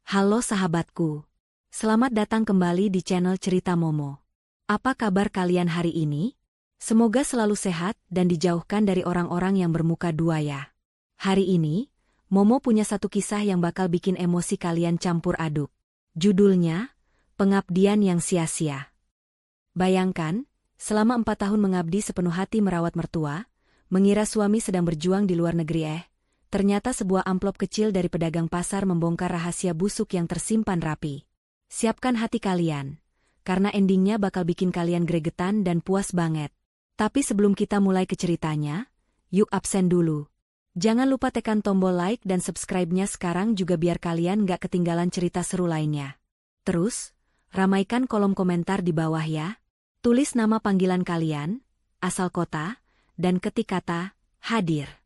Halo sahabatku. Selamat datang kembali di channel Cerita Momo. Apa kabar kalian hari ini? Semoga selalu sehat dan dijauhkan dari orang-orang yang bermuka dua ya. Hari ini, Momo punya satu kisah yang bakal bikin emosi kalian campur aduk. Judulnya, Pengabdian yang Sia-sia. Bayangkan, selama 4 tahun mengabdi sepenuh hati merawat mertua, mengira suami sedang berjuang di luar negeri ternyata sebuah amplop kecil dari pedagang pasar membongkar rahasia busuk yang tersimpan rapi. Siapkan hati kalian, karena endingnya bakal bikin kalian gregetan dan puas banget. Tapi sebelum kita mulai ke ceritanya, yuk absen dulu. Jangan lupa tekan tombol like dan subscribe-nya sekarang juga biar kalian gak ketinggalan cerita seru lainnya. Terus, ramaikan kolom komentar di bawah ya. Tulis nama panggilan kalian, asal kota, dan ketik kata, hadir.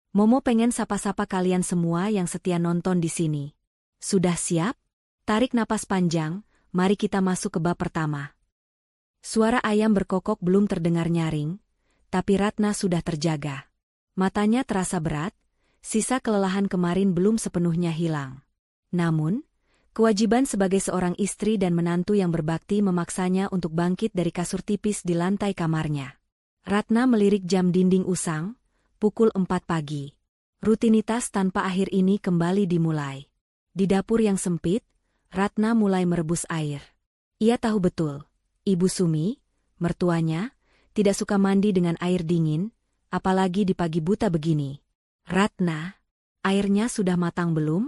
Momo pengen sapa-sapa kalian semua yang setia nonton di sini. Sudah siap? Tarik napas panjang, mari kita masuk ke bab pertama. Suara ayam berkokok belum terdengar nyaring, tapi Ratna sudah terjaga. Matanya terasa berat, sisa kelelahan kemarin belum sepenuhnya hilang. Namun, kewajiban sebagai seorang istri dan menantu yang berbakti memaksanya untuk bangkit dari kasur tipis di lantai kamarnya. Ratna melirik jam dinding usang, pukul 4 pagi. Rutinitas tanpa akhir ini kembali dimulai. Di dapur yang sempit, Ratna mulai merebus air. Ia tahu betul, Ibu Sumi, mertuanya, tidak suka mandi dengan air dingin, apalagi di pagi buta begini. Ratna, airnya sudah matang belum?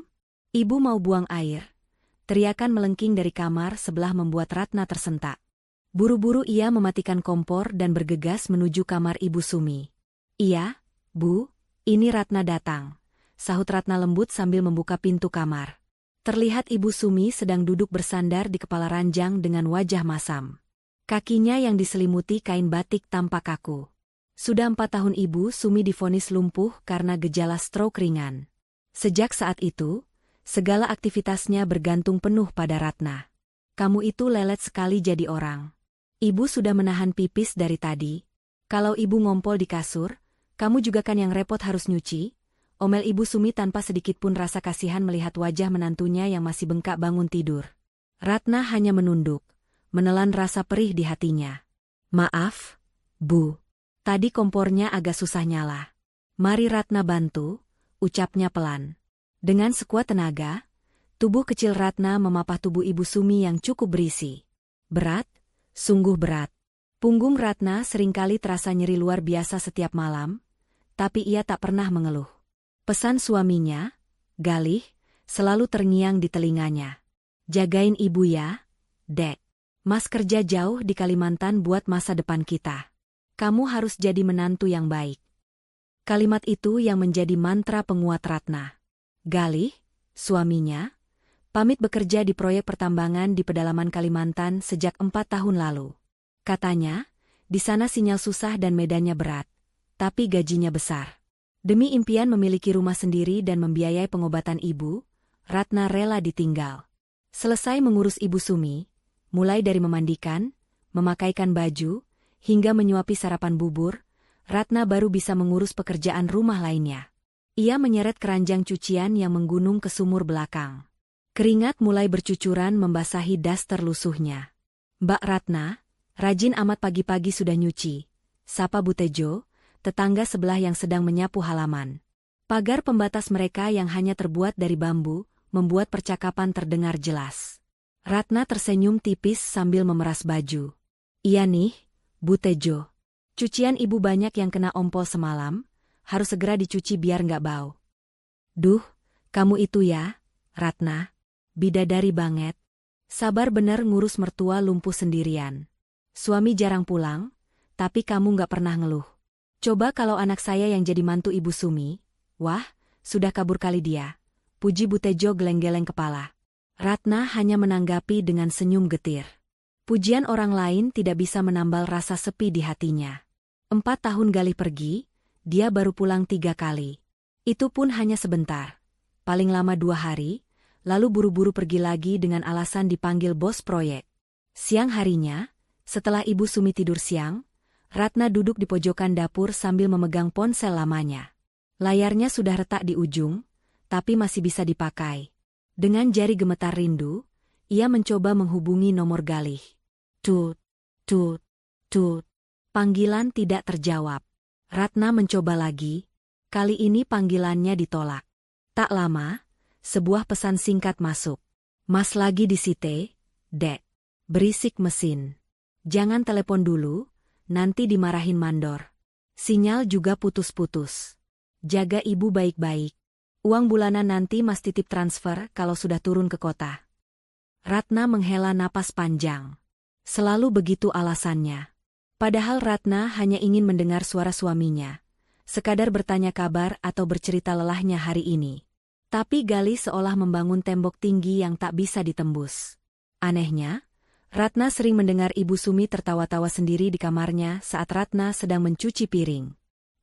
Ibu mau buang air. Teriakan melengking dari kamar sebelah membuat Ratna tersentak. Buru-buru ia mematikan kompor dan bergegas menuju kamar Ibu Sumi. Iya, Bu, ini Ratna datang, sahut Ratna lembut sambil membuka pintu kamar. Terlihat Ibu Sumi sedang duduk bersandar di kepala ranjang dengan wajah masam. Kakinya yang diselimuti kain batik tampak kaku. Sudah 4 tahun Ibu Sumi divonis lumpuh karena gejala stroke ringan. Sejak saat itu, segala aktivitasnya bergantung penuh pada Ratna. Kamu itu lelet sekali jadi orang. Ibu sudah menahan pipis dari tadi. Kalau Ibu ngompol di kasur, kamu juga kan yang repot harus nyuci? Omel Ibu Sumi tanpa sedikit pun rasa kasihan melihat wajah menantunya yang masih bengkak bangun tidur. Ratna hanya menunduk, menelan rasa perih di hatinya. Maaf, Bu. Tadi kompornya agak susah nyala. Mari Ratna bantu, ucapnya pelan. Dengan sekuat tenaga, tubuh kecil Ratna memapah tubuh Ibu Sumi yang cukup berisi. Berat, sungguh berat. Punggung Ratna seringkali terasa nyeri luar biasa setiap malam, tapi ia tak pernah mengeluh. Pesan suaminya, Galih, selalu terngiang di telinganya. Jagain ibu ya, Dek. Mas kerja jauh di Kalimantan buat masa depan kita. Kamu harus jadi menantu yang baik. Kalimat itu yang menjadi mantra penguat Ratna. Galih, suaminya, pamit bekerja di proyek pertambangan di pedalaman Kalimantan sejak 4 tahun lalu. Katanya, di sana sinyal susah dan medannya berat, tapi gajinya besar. Demi impian memiliki rumah sendiri dan membiayai pengobatan ibu, Ratna rela ditinggal. Selesai mengurus Ibu Sumi, mulai dari memandikan, memakaikan baju, hingga menyuapi sarapan bubur, Ratna baru bisa mengurus pekerjaan rumah lainnya. Ia menyeret keranjang cucian yang menggunung ke sumur belakang. Keringat mulai bercucuran membasahi daster lusuhnya. Mbak Ratna, rajin amat pagi-pagi sudah nyuci, sapa Bu Tejo, tetangga sebelah yang sedang menyapu halaman. Pagar pembatas mereka yang hanya terbuat dari bambu, membuat percakapan terdengar jelas. Ratna tersenyum tipis sambil memeras baju. Iya nih, Bu Tejo. Cucian ibu banyak yang kena ompol semalam, harus segera dicuci biar nggak bau. Duh, kamu itu ya, Ratna. Bidadari banget. Sabar bener ngurus mertua lumpuh sendirian. Suami jarang pulang, tapi kamu nggak pernah ngeluh. Coba kalau anak saya yang jadi mantu Ibu Sumi, wah, sudah kabur kali dia. Puji Bu Tejo geleng-geleng kepala. Ratna hanya menanggapi dengan senyum getir. Pujian orang lain tidak bisa menambal rasa sepi di hatinya. 4 tahun Galih pergi, dia baru pulang 3 kali. Itu pun hanya sebentar. Paling lama 2 hari, lalu buru-buru pergi lagi dengan alasan dipanggil bos proyek. Siang harinya, setelah Ibu Sumi tidur siang, Ratna duduk di pojokan dapur sambil memegang ponsel lamanya. Layarnya sudah retak di ujung, tapi masih bisa dipakai. Dengan jari gemetar rindu, ia mencoba menghubungi nomor Galih. Tut, tut, tut. Panggilan tidak terjawab. Ratna mencoba lagi. Kali ini panggilannya ditolak. Tak lama, sebuah pesan singkat masuk. Mas lagi di Site, Dek. Berisik mesin. Jangan telepon dulu, nanti dimarahin mandor. Sinyal juga putus-putus. Jaga ibu baik-baik. Uang bulanan nanti Mas titip transfer kalau sudah turun ke kota. Ratna menghela napas panjang. Selalu begitu alasannya. Padahal Ratna hanya ingin mendengar suara suaminya. Sekadar bertanya kabar atau bercerita lelahnya hari ini. Tapi Galih seolah membangun tembok tinggi yang tak bisa ditembus. Anehnya, Ratna sering mendengar Ibu Sumi tertawa-tawa sendiri di kamarnya saat Ratna sedang mencuci piring.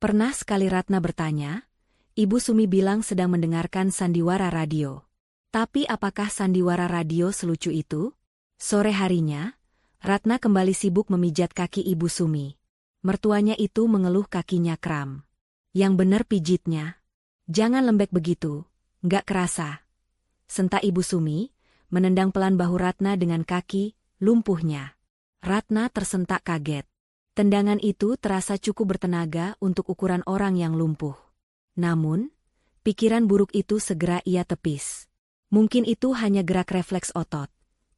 Pernah sekali Ratna bertanya, Ibu Sumi bilang sedang mendengarkan sandiwara radio. Tapi apakah sandiwara radio selucu itu? Sore harinya, Ratna kembali sibuk memijat kaki Ibu Sumi. Mertuanya itu mengeluh kakinya kram. Yang bener pijitnya. Jangan lembek begitu, nggak kerasa. Sentak Ibu Sumi, menendang pelan bahu Ratna dengan kaki lumpuhnya. Ratna tersentak kaget. Tendangan itu terasa cukup bertenaga untuk ukuran orang yang lumpuh. Namun, pikiran buruk itu segera ia tepis. Mungkin itu hanya gerak refleks otot,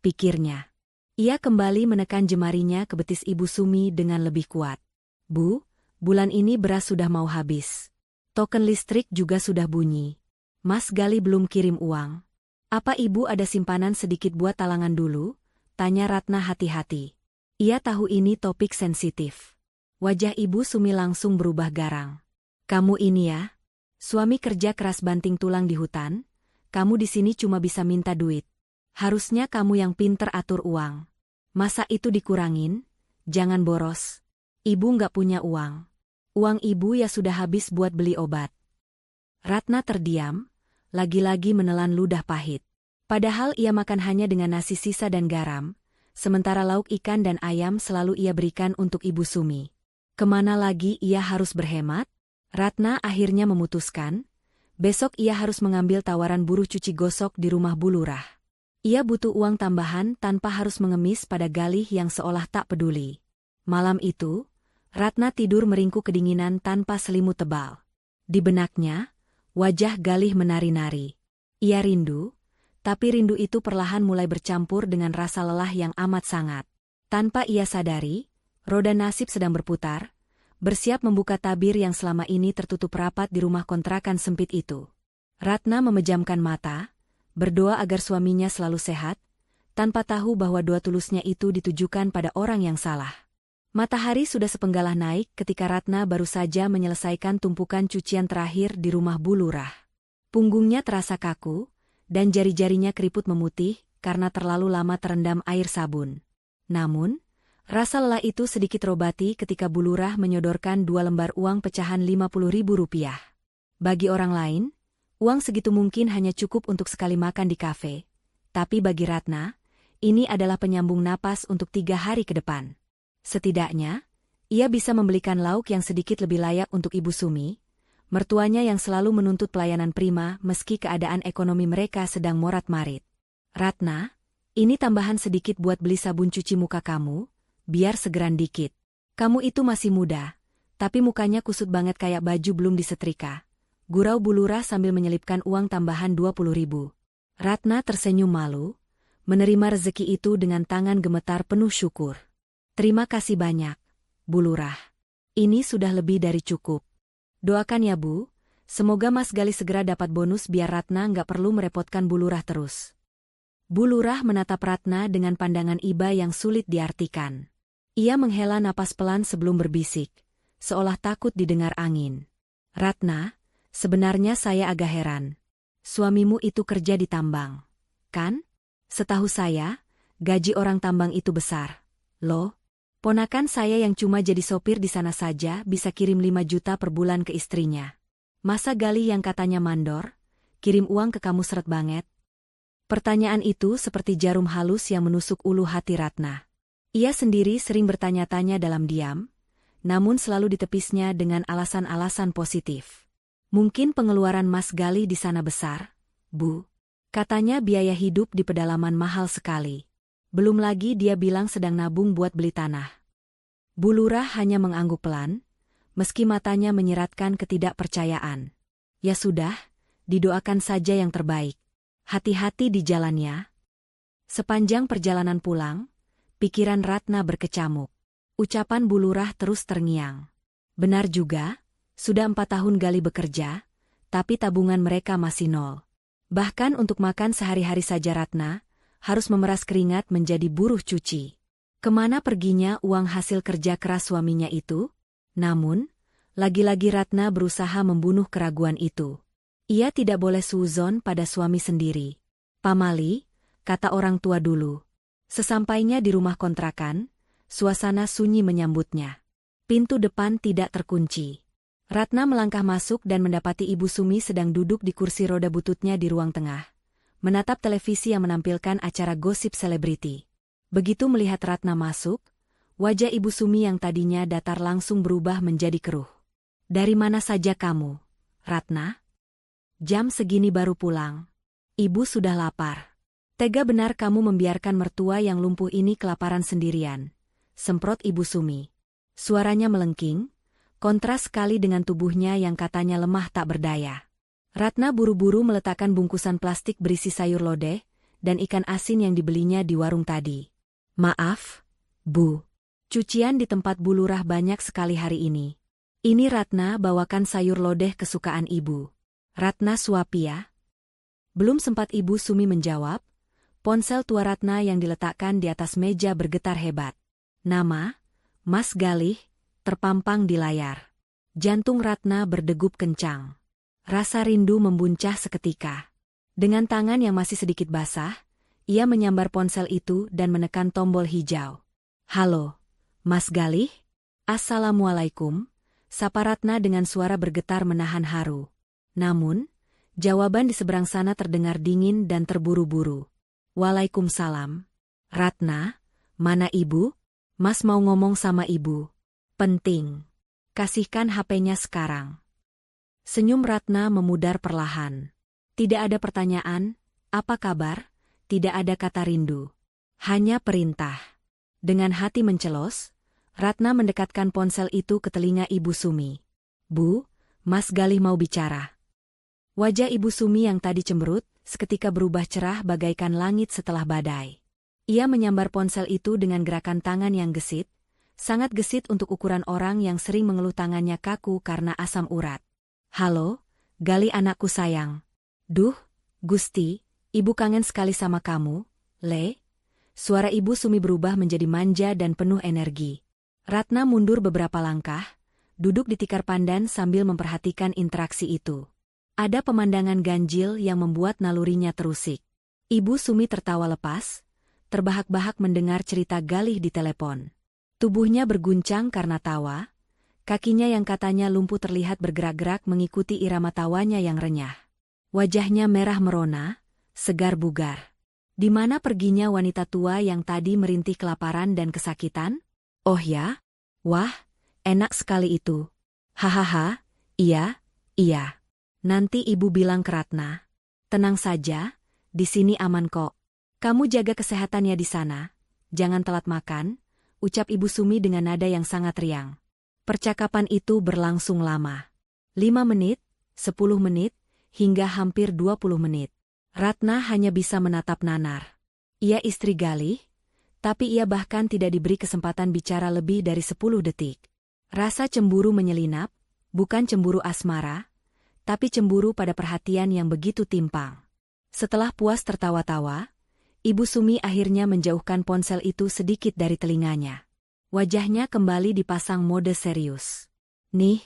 pikirnya. Ia kembali menekan jemarinya ke betis Ibu Sumi dengan lebih kuat. Bu, bulan ini beras sudah mau habis. Token listrik juga sudah bunyi. Mas Galih belum kirim uang. Apa ibu ada simpanan sedikit buat talangan dulu? Tanya Ratna hati-hati. Ia tahu ini topik sensitif. Wajah Ibu Sumi langsung berubah garang. Kamu ini ya? Suami kerja keras banting tulang di hutan, kamu di sini cuma bisa minta duit. Harusnya kamu yang pinter atur uang. Masa itu dikurangin? Jangan boros. Ibu nggak punya uang. Uang ibu ya sudah habis buat beli obat. Ratna terdiam, lagi-lagi menelan ludah pahit. Padahal ia makan hanya dengan nasi sisa dan garam, sementara lauk ikan dan ayam selalu ia berikan untuk Ibu Sumi. Kemana lagi ia harus berhemat? Ratna akhirnya memutuskan, besok ia harus mengambil tawaran buruh cuci gosok di rumah Bu Lurah. Ia butuh uang tambahan tanpa harus mengemis pada Galih yang seolah tak peduli. Malam itu, Ratna tidur meringkuk kedinginan tanpa selimut tebal. Di benaknya, wajah Galih menari-nari. Ia rindu, tapi rindu itu perlahan mulai bercampur dengan rasa lelah yang amat sangat. Tanpa ia sadari, roda nasib sedang berputar, bersiap membuka tabir yang selama ini tertutup rapat di rumah kontrakan sempit itu. Ratna memejamkan mata, berdoa agar suaminya selalu sehat, tanpa tahu bahwa doa tulusnya itu ditujukan pada orang yang salah. Matahari sudah sepenggalah naik ketika Ratna baru saja menyelesaikan tumpukan cucian terakhir di rumah Bu Lurah. Punggungnya terasa kaku, dan jari-jarinya keriput memutih karena terlalu lama terendam air sabun. Namun, rasa lelah itu sedikit terobati ketika Bu Lurah menyodorkan 2 lembar uang pecahan Rp50.000. Bagi orang lain, uang segitu mungkin hanya cukup untuk sekali makan di kafe. Tapi bagi Ratna, ini adalah penyambung napas untuk 3 hari ke depan. Setidaknya, ia bisa membelikan lauk yang sedikit lebih layak untuk Ibu Sumi, mertuanya yang selalu menuntut pelayanan prima meski keadaan ekonomi mereka sedang morat-marit. Ratna, ini tambahan sedikit buat beli sabun cuci muka kamu, biar segeran dikit. Kamu itu masih muda, tapi mukanya kusut banget kayak baju belum disetrika. Gurau Bu Lurah sambil menyelipkan uang tambahan 20.000. Ratna tersenyum malu, menerima rezeki itu dengan tangan gemetar penuh syukur. Terima kasih banyak, Bu Lurah. Ini sudah lebih dari cukup. Doakan ya Bu, semoga Mas Galih segera dapat bonus biar Ratna nggak perlu merepotkan Bu Lurah terus. Bu Lurah menatap Ratna dengan pandangan iba yang sulit diartikan. Ia menghela napas pelan sebelum berbisik, seolah takut didengar angin. Ratna, sebenarnya saya agak heran. Suamimu itu kerja di tambang, kan? Setahu saya, gaji orang tambang itu besar. Loh, ponakan saya yang cuma jadi sopir di sana saja bisa kirim 5 juta per bulan ke istrinya. Masa Galih yang katanya mandor, kirim uang ke kamu seret banget? Pertanyaan itu seperti jarum halus yang menusuk ulu hati Ratna. Ia sendiri sering bertanya-tanya dalam diam, namun selalu ditepisnya dengan alasan-alasan positif. Mungkin pengeluaran Mas Galih di sana besar, Bu. Katanya biaya hidup di pedalaman mahal sekali. Belum lagi dia bilang sedang nabung buat beli tanah. Bu Lurah hanya mengangguk pelan, meski matanya menyiratkan ketidakpercayaan. Ya sudah, didoakan saja yang terbaik. Hati-hati di jalannya. Sepanjang perjalanan pulang, pikiran Ratna berkecamuk. Ucapan Bu Lurah terus terngiang. Benar juga, sudah 4 tahun Gali bekerja, tapi tabungan mereka masih nol. Bahkan untuk makan sehari-hari saja Ratna harus memeras keringat menjadi buruh cuci. Kemana perginya uang hasil kerja keras suaminya itu? Namun, lagi-lagi Ratna berusaha membunuh keraguan itu. Ia tidak boleh suuzon pada suami sendiri. Pamali, kata orang tua dulu. Sesampainya di rumah kontrakan, suasana sunyi menyambutnya. Pintu depan tidak terkunci. Ratna melangkah masuk dan mendapati Ibu Sumi sedang duduk di kursi roda bututnya di ruang tengah, menatap televisi yang menampilkan acara gosip selebriti. Begitu melihat Ratna masuk, wajah Ibu Sumi yang tadinya datar langsung berubah menjadi keruh. Dari mana saja kamu, Ratna? Jam segini baru pulang. Ibu sudah lapar. Tega benar kamu membiarkan mertua yang lumpuh ini kelaparan sendirian, semprot Ibu Sumi. Suaranya melengking, kontras sekali dengan tubuhnya yang katanya lemah tak berdaya. Ratna buru-buru meletakkan bungkusan plastik berisi sayur lodeh dan ikan asin yang dibelinya di warung tadi. Maaf, Bu. Cucian di tempat Bu Lurah banyak sekali hari ini. Ini Ratna bawakan sayur lodeh kesukaan Ibu. Ratna suapi ya. Belum sempat Ibu Sumi menjawab, ponsel tua Ratna yang diletakkan di atas meja bergetar hebat. Nama, Mas Galih, terpampang di layar. Jantung Ratna berdegup kencang. Rasa rindu membuncah seketika. Dengan tangan yang masih sedikit basah, ia menyambar ponsel itu dan menekan tombol hijau. Halo, Mas Galih? Assalamualaikum, sapa Ratna dengan suara bergetar menahan haru. Namun, jawaban di seberang sana terdengar dingin dan terburu-buru. Waalaikumsalam. Ratna, mana Ibu? Mas mau ngomong sama Ibu. Penting. Kasihkan HP-nya sekarang. Senyum Ratna memudar perlahan. Tidak ada pertanyaan, apa kabar? Tidak ada kata rindu. Hanya perintah. Dengan hati mencelos, Ratna mendekatkan ponsel itu ke telinga Ibu Sumi. Bu, Mas Galih mau bicara. Wajah Ibu Sumi yang tadi cemberut, seketika berubah cerah bagaikan langit setelah badai. Ia menyambar ponsel itu dengan gerakan tangan yang gesit, sangat gesit untuk ukuran orang yang sering mengeluh tangannya kaku karena asam urat. Halo, Gali anakku sayang. Duh, Gusti, Ibu kangen sekali sama kamu, Le. Suara Ibu Sumi berubah menjadi manja dan penuh energi. Ratna mundur beberapa langkah, duduk di tikar pandan sambil memperhatikan interaksi itu. Ada pemandangan ganjil yang membuat nalurinya terusik. Ibu Sumi tertawa lepas, terbahak-bahak mendengar cerita Galih di telepon. Tubuhnya berguncang karena tawa, kakinya yang katanya lumpuh terlihat bergerak-gerak mengikuti irama tawanya yang renyah. Wajahnya merah merona, segar bugar. Di mana perginya wanita tua yang tadi merintih kelaparan dan kesakitan? Oh ya? Wah, enak sekali itu. Hahaha, iya, iya. Nanti Ibu bilang ke Ratna. Tenang saja, di sini aman kok. Kamu jaga kesehatannya di sana, jangan telat makan, ucap Ibu Sumi dengan nada yang sangat riang. Percakapan itu berlangsung lama. 5 menit, 10 menit, hingga hampir 20 menit. Ratna hanya bisa menatap nanar. Ia istri Galih, tapi ia bahkan tidak diberi kesempatan bicara lebih dari 10 detik. Rasa cemburu menyelinap, bukan cemburu asmara, tapi cemburu pada perhatian yang begitu timpang. Setelah puas tertawa-tawa, Ibu Sumi akhirnya menjauhkan ponsel itu sedikit dari telinganya. Wajahnya kembali dipasang mode serius. Nih,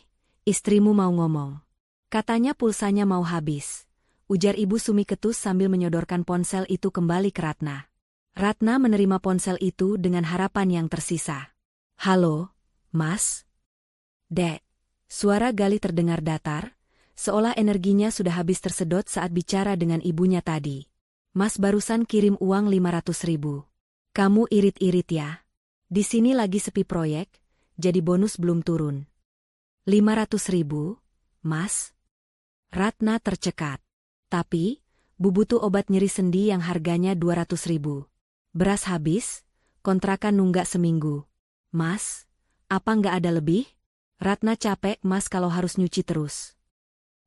istrimu mau ngomong. Katanya pulsanya mau habis. Ujar Ibu Sumi ketus sambil menyodorkan ponsel itu kembali ke Ratna. Ratna menerima ponsel itu dengan harapan yang tersisa. Halo, Mas? Dek. Suara Gali terdengar datar, seolah energinya sudah habis tersedot saat bicara dengan ibunya tadi. Mas barusan kirim uang 500.000. Kamu irit-irit ya? Di sini lagi sepi proyek, jadi bonus belum turun. 500.000, Mas? Ratna tercekat. Tapi, Bu butuh obat nyeri sendi yang harganya 200.000. Beras habis, kontrakan nunggak seminggu. Mas, apa nggak ada lebih? Ratna capek mas kalau harus nyuci terus.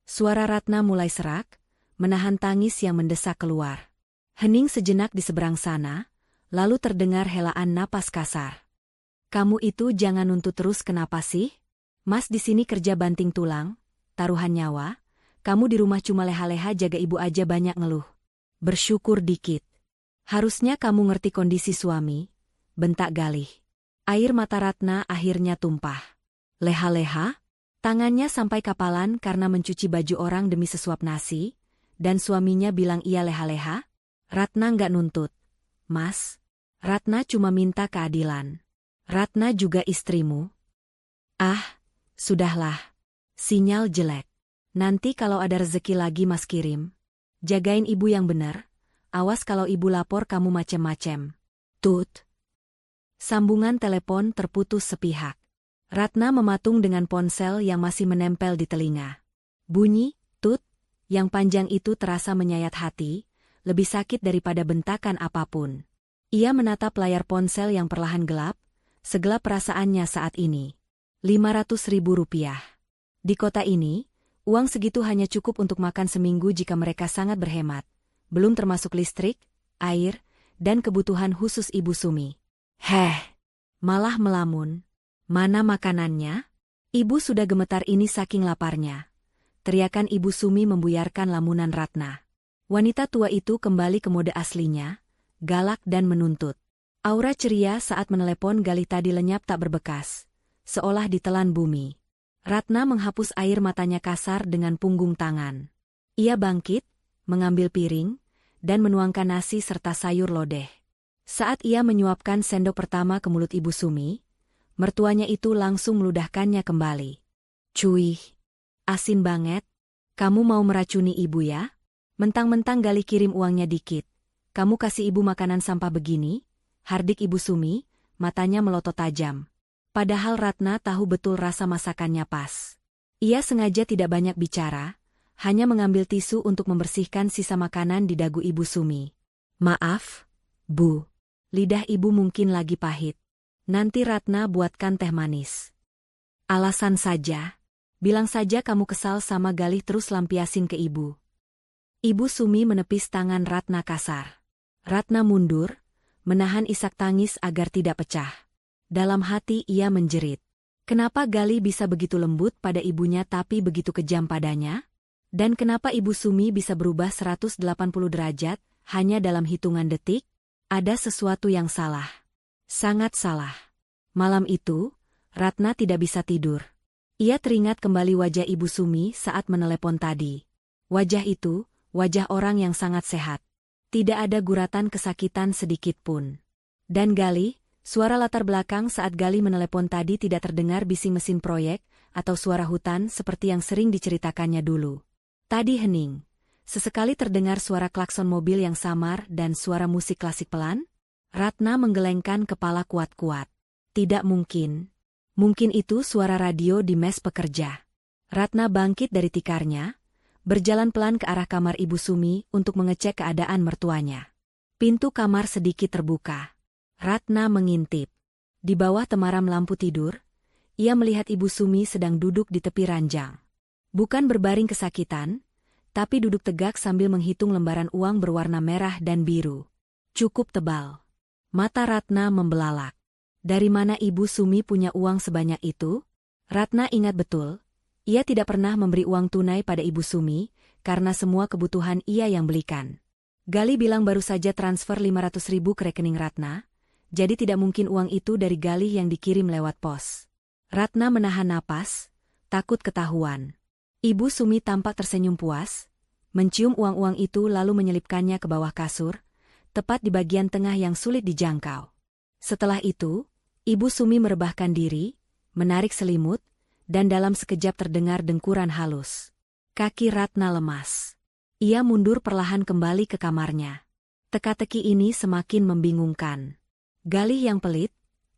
Suara Ratna mulai serak, menahan tangis yang mendesak keluar. Hening sejenak di seberang sana, lalu terdengar helaan napas kasar. Kamu itu jangan nuntut terus kenapa sih? Mas di sini kerja banting tulang, taruhan nyawa, kamu di rumah cuma leha-leha jaga ibu aja banyak ngeluh. Bersyukur dikit. Harusnya kamu ngerti kondisi suami, bentak Galih. Air mata Ratna akhirnya tumpah. Leha-leha? Tangannya sampai kapalan karena mencuci baju orang demi sesuap nasi, dan suaminya bilang ia leha-leha? Ratna nggak nuntut. Mas, Ratna cuma minta keadilan. Ratna juga istrimu. Ah, sudahlah. Sinyal jelek. Nanti kalau ada rezeki lagi mas kirim. Jagain ibu yang benar. Awas kalau ibu lapor kamu macem-macem. Tut. Sambungan telepon terputus sepihak. Ratna mematung dengan ponsel yang masih menempel di telinga. Bunyi, tut, yang panjang itu terasa menyayat hati, lebih sakit daripada bentakan apapun. Ia menatap layar ponsel yang perlahan gelap, segelap perasaannya saat ini. 500.000 rupiah. Di kota ini, uang segitu hanya cukup untuk makan seminggu jika mereka sangat berhemat, belum termasuk listrik, air, dan kebutuhan khusus Ibu Sumi. Malah melamun. Mana makanannya? Ibu sudah gemetar ini saking laparnya. Teriakan Ibu Sumi membuyarkan lamunan Ratna. Wanita tua itu kembali ke mode aslinya, galak dan menuntut. Aura ceria saat menelepon Galih tadi lenyap tak berbekas, seolah ditelan bumi. Ratna menghapus air matanya kasar dengan punggung tangan. Ia bangkit, mengambil piring, dan menuangkan nasi serta sayur lodeh. Saat ia menyuapkan sendok pertama ke mulut Ibu Sumi, mertuanya itu langsung meludahkannya kembali. Cuy, asin banget. Kamu mau meracuni ibu ya? Mentang-mentang Galih kirim uangnya dikit. Kamu kasih ibu makanan sampah begini? Hardik Ibu Sumi, matanya melotot tajam. Padahal Ratna tahu betul rasa masakannya pas. Ia sengaja tidak banyak bicara, hanya mengambil tisu untuk membersihkan sisa makanan di dagu Ibu Sumi. Maaf, Bu. Lidah ibu mungkin lagi pahit. Nanti Ratna buatkan teh manis. Alasan saja. Bilang saja kamu kesal sama Galih terus lampiasin ke ibu. Ibu Sumi menepis tangan Ratna kasar. Ratna mundur, menahan isak tangis agar tidak pecah. Dalam hati ia menjerit. Kenapa Galih bisa begitu lembut pada ibunya tapi begitu kejam padanya? Dan kenapa Ibu Sumi bisa berubah 180 derajat hanya dalam hitungan detik? Ada sesuatu yang salah. Sangat salah. Malam itu, Ratna tidak bisa tidur. Ia teringat kembali wajah Ibu Sumi saat menelepon tadi. Wajah itu, wajah orang yang sangat sehat. Tidak ada guratan kesakitan sedikit pun. Dan Galih, suara latar belakang saat Galih menelepon tadi tidak terdengar bising mesin proyek atau suara hutan seperti yang sering diceritakannya dulu. Tadi hening. Sesekali terdengar suara klakson mobil yang samar dan suara musik klasik pelan. Ratna menggelengkan kepala kuat-kuat. Tidak mungkin. Mungkin itu suara radio di mes pekerja. Ratna bangkit dari tikarnya, berjalan pelan ke arah kamar Ibu Sumi untuk mengecek keadaan mertuanya. Pintu kamar sedikit terbuka. Ratna mengintip. Di bawah temaram lampu tidur, ia melihat Ibu Sumi sedang duduk di tepi ranjang. Bukan berbaring kesakitan, tapi duduk tegak sambil menghitung lembaran uang berwarna merah dan biru. Cukup tebal. Mata Ratna membelalak. Dari mana Ibu Sumi punya uang sebanyak itu? Ratna ingat betul. Ia tidak pernah memberi uang tunai pada Ibu Sumi, karena semua kebutuhan ia yang belikan. Galih bilang baru saja transfer 500.000 ke rekening Ratna, jadi tidak mungkin uang itu dari Galih yang dikirim lewat pos. Ratna menahan napas, takut ketahuan. Ibu Sumi tampak tersenyum puas, mencium uang-uang itu lalu menyelipkannya ke bawah kasur, tepat di bagian tengah yang sulit dijangkau. Setelah itu, Ibu Sumi merebahkan diri, menarik selimut, dan dalam sekejap terdengar dengkuran halus. Kaki Ratna lemas. Ia mundur perlahan kembali ke kamarnya. Teka-teki ini semakin membingungkan. Galih yang pelit,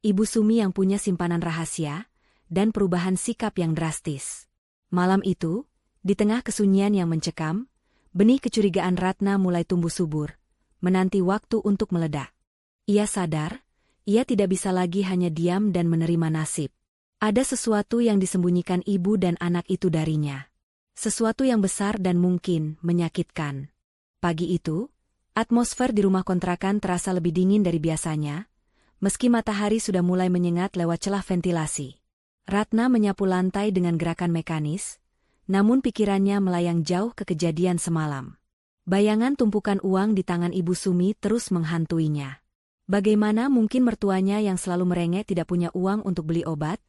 Ibu Sumi yang punya simpanan rahasia, dan perubahan sikap yang drastis. Malam itu, di tengah kesunyian yang mencekam, Benih kecurigaan Ratna mulai tumbuh subur, menanti waktu untuk meledak. Ia sadar, ia tidak bisa lagi hanya diam dan menerima nasib. Ada sesuatu yang disembunyikan ibu dan anak itu darinya. Sesuatu yang besar dan mungkin menyakitkan. Pagi itu, atmosfer di rumah kontrakan terasa lebih dingin dari biasanya, meski matahari sudah mulai menyengat lewat celah ventilasi. Ratna menyapu lantai dengan gerakan mekanis, namun pikirannya melayang jauh ke kejadian semalam. Bayangan tumpukan uang di tangan Ibu Sumi terus menghantuinya. Bagaimana mungkin mertuanya yang selalu merengek tidak punya uang untuk beli obat,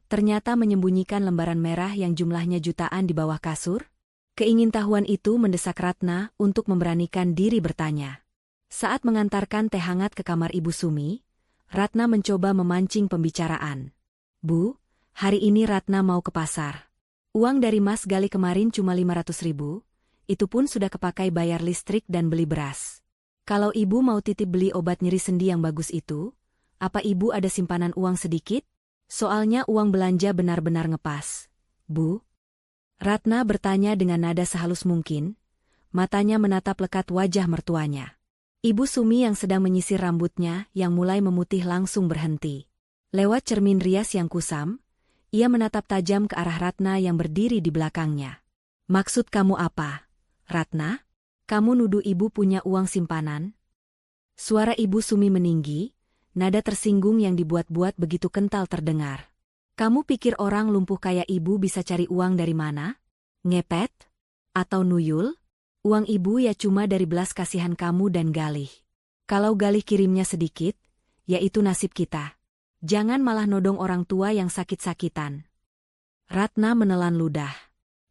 ternyata menyembunyikan lembaran merah yang jumlahnya jutaan di bawah kasur? Keingintahuan itu mendesak Ratna untuk memberanikan diri bertanya. Saat mengantarkan teh hangat ke kamar Ibu Sumi, Ratna mencoba memancing pembicaraan. "Bu, hari ini Ratna mau ke pasar. Uang dari Mas Gali kemarin cuma 500.000, itu pun sudah kepakai bayar listrik dan beli beras. Kalau ibu mau titip beli obat nyeri sendi yang bagus itu, apa ibu ada simpanan uang sedikit? Soalnya uang belanja benar-benar ngepas, Bu." Ratna bertanya dengan nada sehalus mungkin, matanya menatap lekat wajah mertuanya. Ibu Sumi yang sedang menyisir rambutnya yang mulai memutih langsung berhenti. Lewat cermin rias yang kusam, ia menatap tajam ke arah Ratna yang berdiri di belakangnya. "Maksud kamu apa, Ratna? Kamu nuduh ibu punya uang simpanan?" Suara Ibu Sumi meninggi, nada tersinggung yang dibuat-buat begitu kental terdengar. "Kamu pikir orang lumpuh kayak ibu bisa cari uang dari mana? Ngepet? Atau nuyul? Uang ibu ya cuma dari belas kasihan kamu dan Galih. Kalau Galih kirimnya sedikit, ya itu nasib kita. Jangan malah nodong orang tua yang sakit-sakitan." Ratna menelan ludah.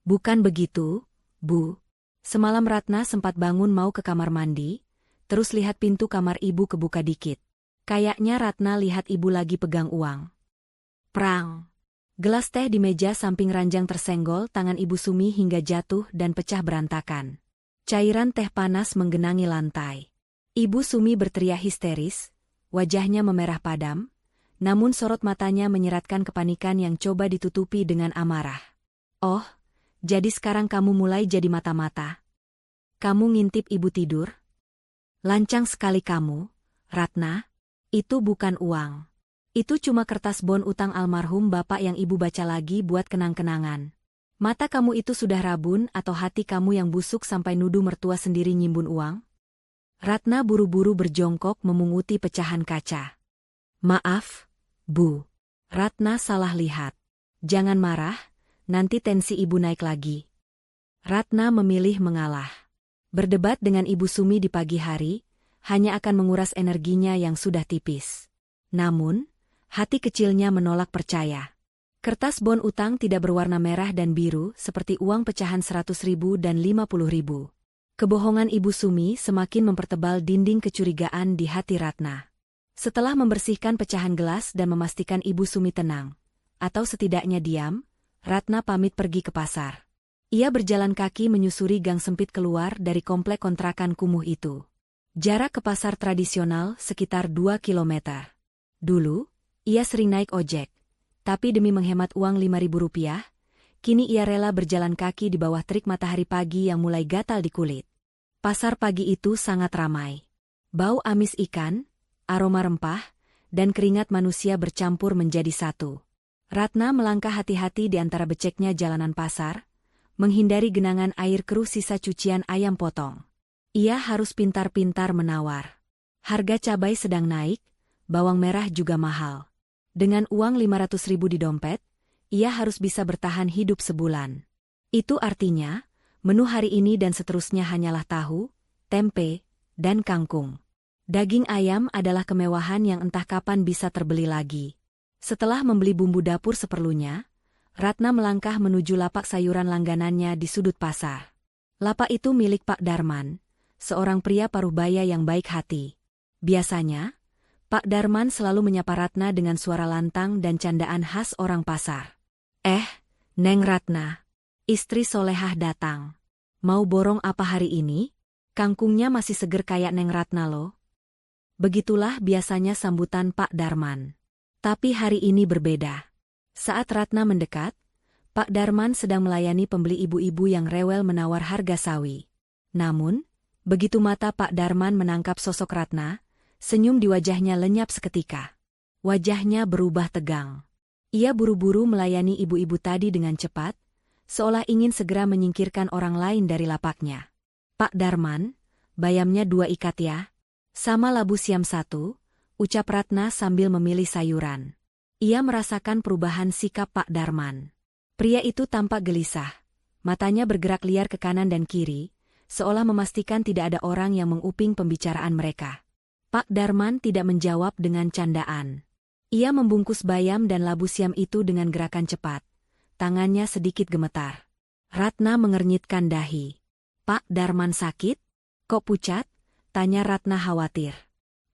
"Bukan begitu, Bu. Semalam Ratna sempat bangun mau ke kamar mandi, terus lihat pintu kamar ibu kebuka dikit. Kayaknya Ratna lihat ibu lagi pegang uang. Prang. Gelas teh di meja samping ranjang tersenggol tangan Ibu Sumi hingga jatuh dan pecah berantakan. Cairan teh panas menggenangi lantai. Ibu Sumi berteriak histeris, wajahnya memerah padam, namun sorot matanya menyeratkan kepanikan yang coba ditutupi dengan amarah. "Oh, jadi sekarang kamu mulai jadi mata-mata. Kamu ngintip ibu tidur? Lancang sekali kamu, Ratna. Itu bukan uang. Itu cuma kertas bon utang almarhum bapak yang ibu baca lagi buat kenang-kenangan. Mata kamu itu sudah rabun atau hati kamu yang busuk sampai nuduh mertua sendiri nyimbun uang?" Ratna buru-buru berjongkok memunguti pecahan kaca. "Maaf, Bu. Ratna salah lihat. Jangan marah, nanti tensi ibu naik lagi." Ratna memilih mengalah. Berdebat dengan Ibu Sumi di pagi hari, hanya akan menguras energinya yang sudah tipis. Namun, hati kecilnya menolak percaya. Kertas bon utang tidak berwarna merah dan biru seperti uang pecahan 100.000 dan 50.000. Kebohongan Ibu Sumi semakin mempertebal dinding kecurigaan di hati Ratna. Setelah membersihkan pecahan gelas dan memastikan Ibu Sumi tenang, atau setidaknya diam, Ratna pamit pergi ke pasar. Ia berjalan kaki menyusuri gang sempit keluar dari komplek kontrakan kumuh itu. Jarak ke pasar tradisional sekitar 2 kilometer. Dulu, ia sering naik ojek, tapi demi menghemat uang 5.000 rupiah, kini ia rela berjalan kaki di bawah terik matahari pagi yang mulai gatal di kulit. Pasar pagi itu sangat ramai. Bau amis ikan, aroma rempah, dan keringat manusia bercampur menjadi satu. Ratna melangkah hati-hati di antara beceknya jalanan pasar, menghindari genangan air keruh sisa cucian ayam potong. Ia harus pintar-pintar menawar. Harga cabai sedang naik, bawang merah juga mahal. Dengan uang 500.000 di dompet, ia harus bisa bertahan hidup sebulan. Itu artinya, menu hari ini dan seterusnya hanyalah tahu, tempe, dan kangkung. Daging ayam adalah kemewahan yang entah kapan bisa terbeli lagi. Setelah membeli bumbu dapur seperlunya, Ratna melangkah menuju lapak sayuran langganannya di sudut pasar. Lapak itu milik Pak Darman, seorang pria paruhbaya yang baik hati. Biasanya, Pak Darman selalu menyapa Ratna dengan suara lantang dan candaan khas orang pasar. Neng Ratna, istri solehah datang. Mau borong apa hari ini? Kangkungnya masih seger kayak Neng Ratna loh." Begitulah biasanya sambutan Pak Darman. Tapi hari ini berbeda. Saat Ratna mendekat, Pak Darman sedang melayani pembeli ibu-ibu yang rewel menawar harga sawi. Namun, begitu mata Pak Darman menangkap sosok Ratna, senyum di wajahnya lenyap seketika. Wajahnya berubah tegang. Ia buru-buru melayani ibu-ibu tadi dengan cepat, seolah ingin segera menyingkirkan orang lain dari lapaknya. "Pak Darman, bayamnya 2 ikat ya. Sama labu siam 1, ucap Ratna sambil memilih sayuran. Ia merasakan perubahan sikap Pak Darman. Pria itu tampak gelisah. Matanya bergerak liar ke kanan dan kiri, seolah memastikan tidak ada orang yang menguping pembicaraan mereka. Pak Darman tidak menjawab dengan candaan. Ia membungkus bayam dan labu siam itu dengan gerakan cepat. Tangannya sedikit gemetar. Ratna mengernyitkan dahi. "Pak Darman sakit? Kok pucat?" tanya Ratna khawatir.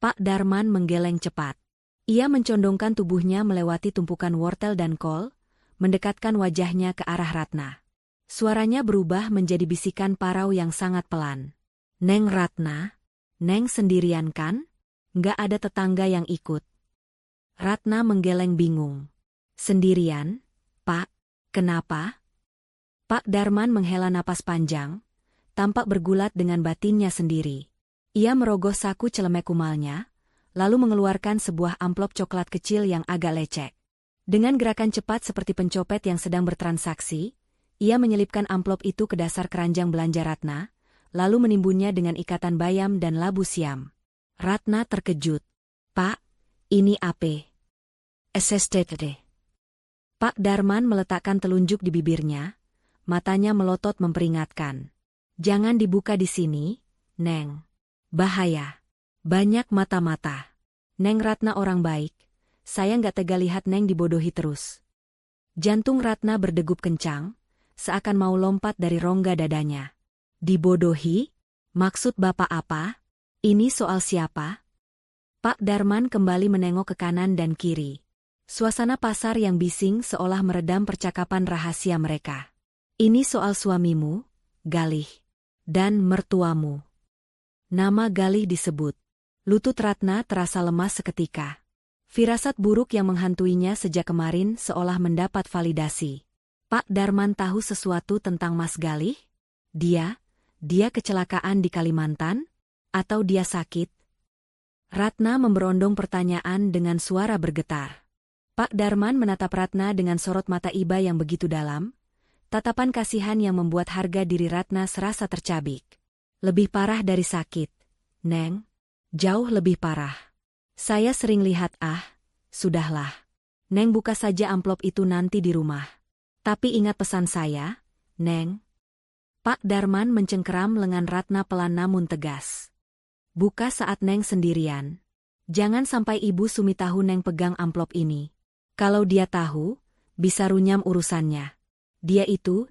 Pak Darman menggeleng cepat. Ia mencondongkan tubuhnya melewati tumpukan wortel dan kol, mendekatkan wajahnya ke arah Ratna. Suaranya berubah menjadi bisikan parau yang sangat pelan. "Neng Ratna? Neng sendirian kan? Nggak ada tetangga yang ikut?" Ratna menggeleng bingung. "Sendirian, Pak? Kenapa?" Pak Darman menghela napas panjang, tampak bergulat dengan batinnya sendiri. Ia merogoh saku celemek kumalnya, lalu mengeluarkan sebuah amplop coklat kecil yang agak lecek. Dengan gerakan cepat seperti pencopet yang sedang bertransaksi, ia menyelipkan amplop itu ke dasar keranjang belanja Ratna, lalu menimbunnya dengan ikatan bayam dan labu siam. Ratna terkejut. "Pak, ini apa? SSTD." Pak Darman meletakkan telunjuk di bibirnya, matanya melotot memperingatkan. "Jangan dibuka di sini, Neng. Bahaya. Banyak mata-mata. Neng Ratna orang baik. Saya nggak tega lihat Neng dibodohi terus." Jantung Ratna berdegup kencang, seakan mau lompat dari rongga dadanya. "Dibodohi? Maksud Bapak apa? Ini soal siapa?" Pak Darman kembali menengok ke kanan dan kiri. Suasana pasar yang bising seolah meredam percakapan rahasia mereka. "Ini soal suamimu, Galih, dan mertuamu." Nama Galih disebut. Lutut Ratna terasa lemas seketika. Firasat buruk yang menghantuinya sejak kemarin seolah mendapat validasi. Pak Darman tahu sesuatu tentang Mas Galih? Dia kecelakaan di Kalimantan? Atau dia sakit? Ratna memberondong pertanyaan dengan suara bergetar. Pak Darman menatap Ratna dengan sorot mata iba yang begitu dalam, tatapan kasihan yang membuat harga diri Ratna serasa tercabik. "Lebih parah dari sakit, Neng. Jauh lebih parah. Saya sering lihat sudahlah. Neng buka saja amplop itu nanti di rumah. Tapi ingat pesan saya, Neng." Pak Darman mencengkeram lengan Ratna pelan namun tegas. "Buka saat Neng sendirian. Jangan sampai Ibu Sumi tahu Neng pegang amplop ini. Kalau dia tahu, bisa runyam urusannya. Dia itu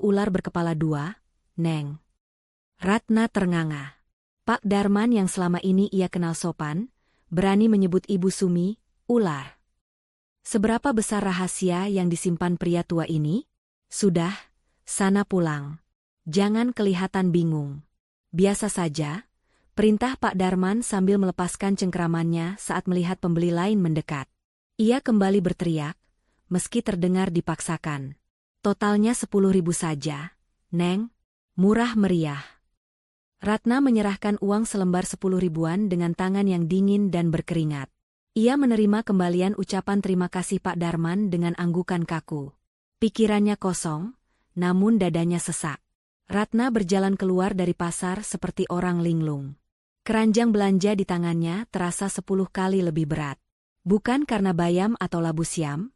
ular berkepala 2, Neng." Ratna ternganga. Pak Darman yang selama ini ia kenal sopan, berani menyebut Ibu Sumi, ular. Seberapa besar rahasia yang disimpan pria tua ini? "Sudah, sana pulang. Jangan kelihatan bingung." "Biasa saja," perintah Pak Darman sambil melepaskan cengkeramannya saat melihat pembeli lain mendekat. Ia kembali berteriak, meski terdengar dipaksakan. "Totalnya 10.000 saja, Neng. Murah meriah." Ratna menyerahkan uang selembar 10 ribuan dengan tangan yang dingin dan berkeringat. Ia menerima kembalian ucapan terima kasih Pak Darman dengan anggukan kaku. Pikirannya kosong, namun dadanya sesak. Ratna berjalan keluar dari pasar seperti orang linglung. Keranjang belanja di tangannya terasa 10 kali lebih berat. Bukan karena bayam atau labu siam,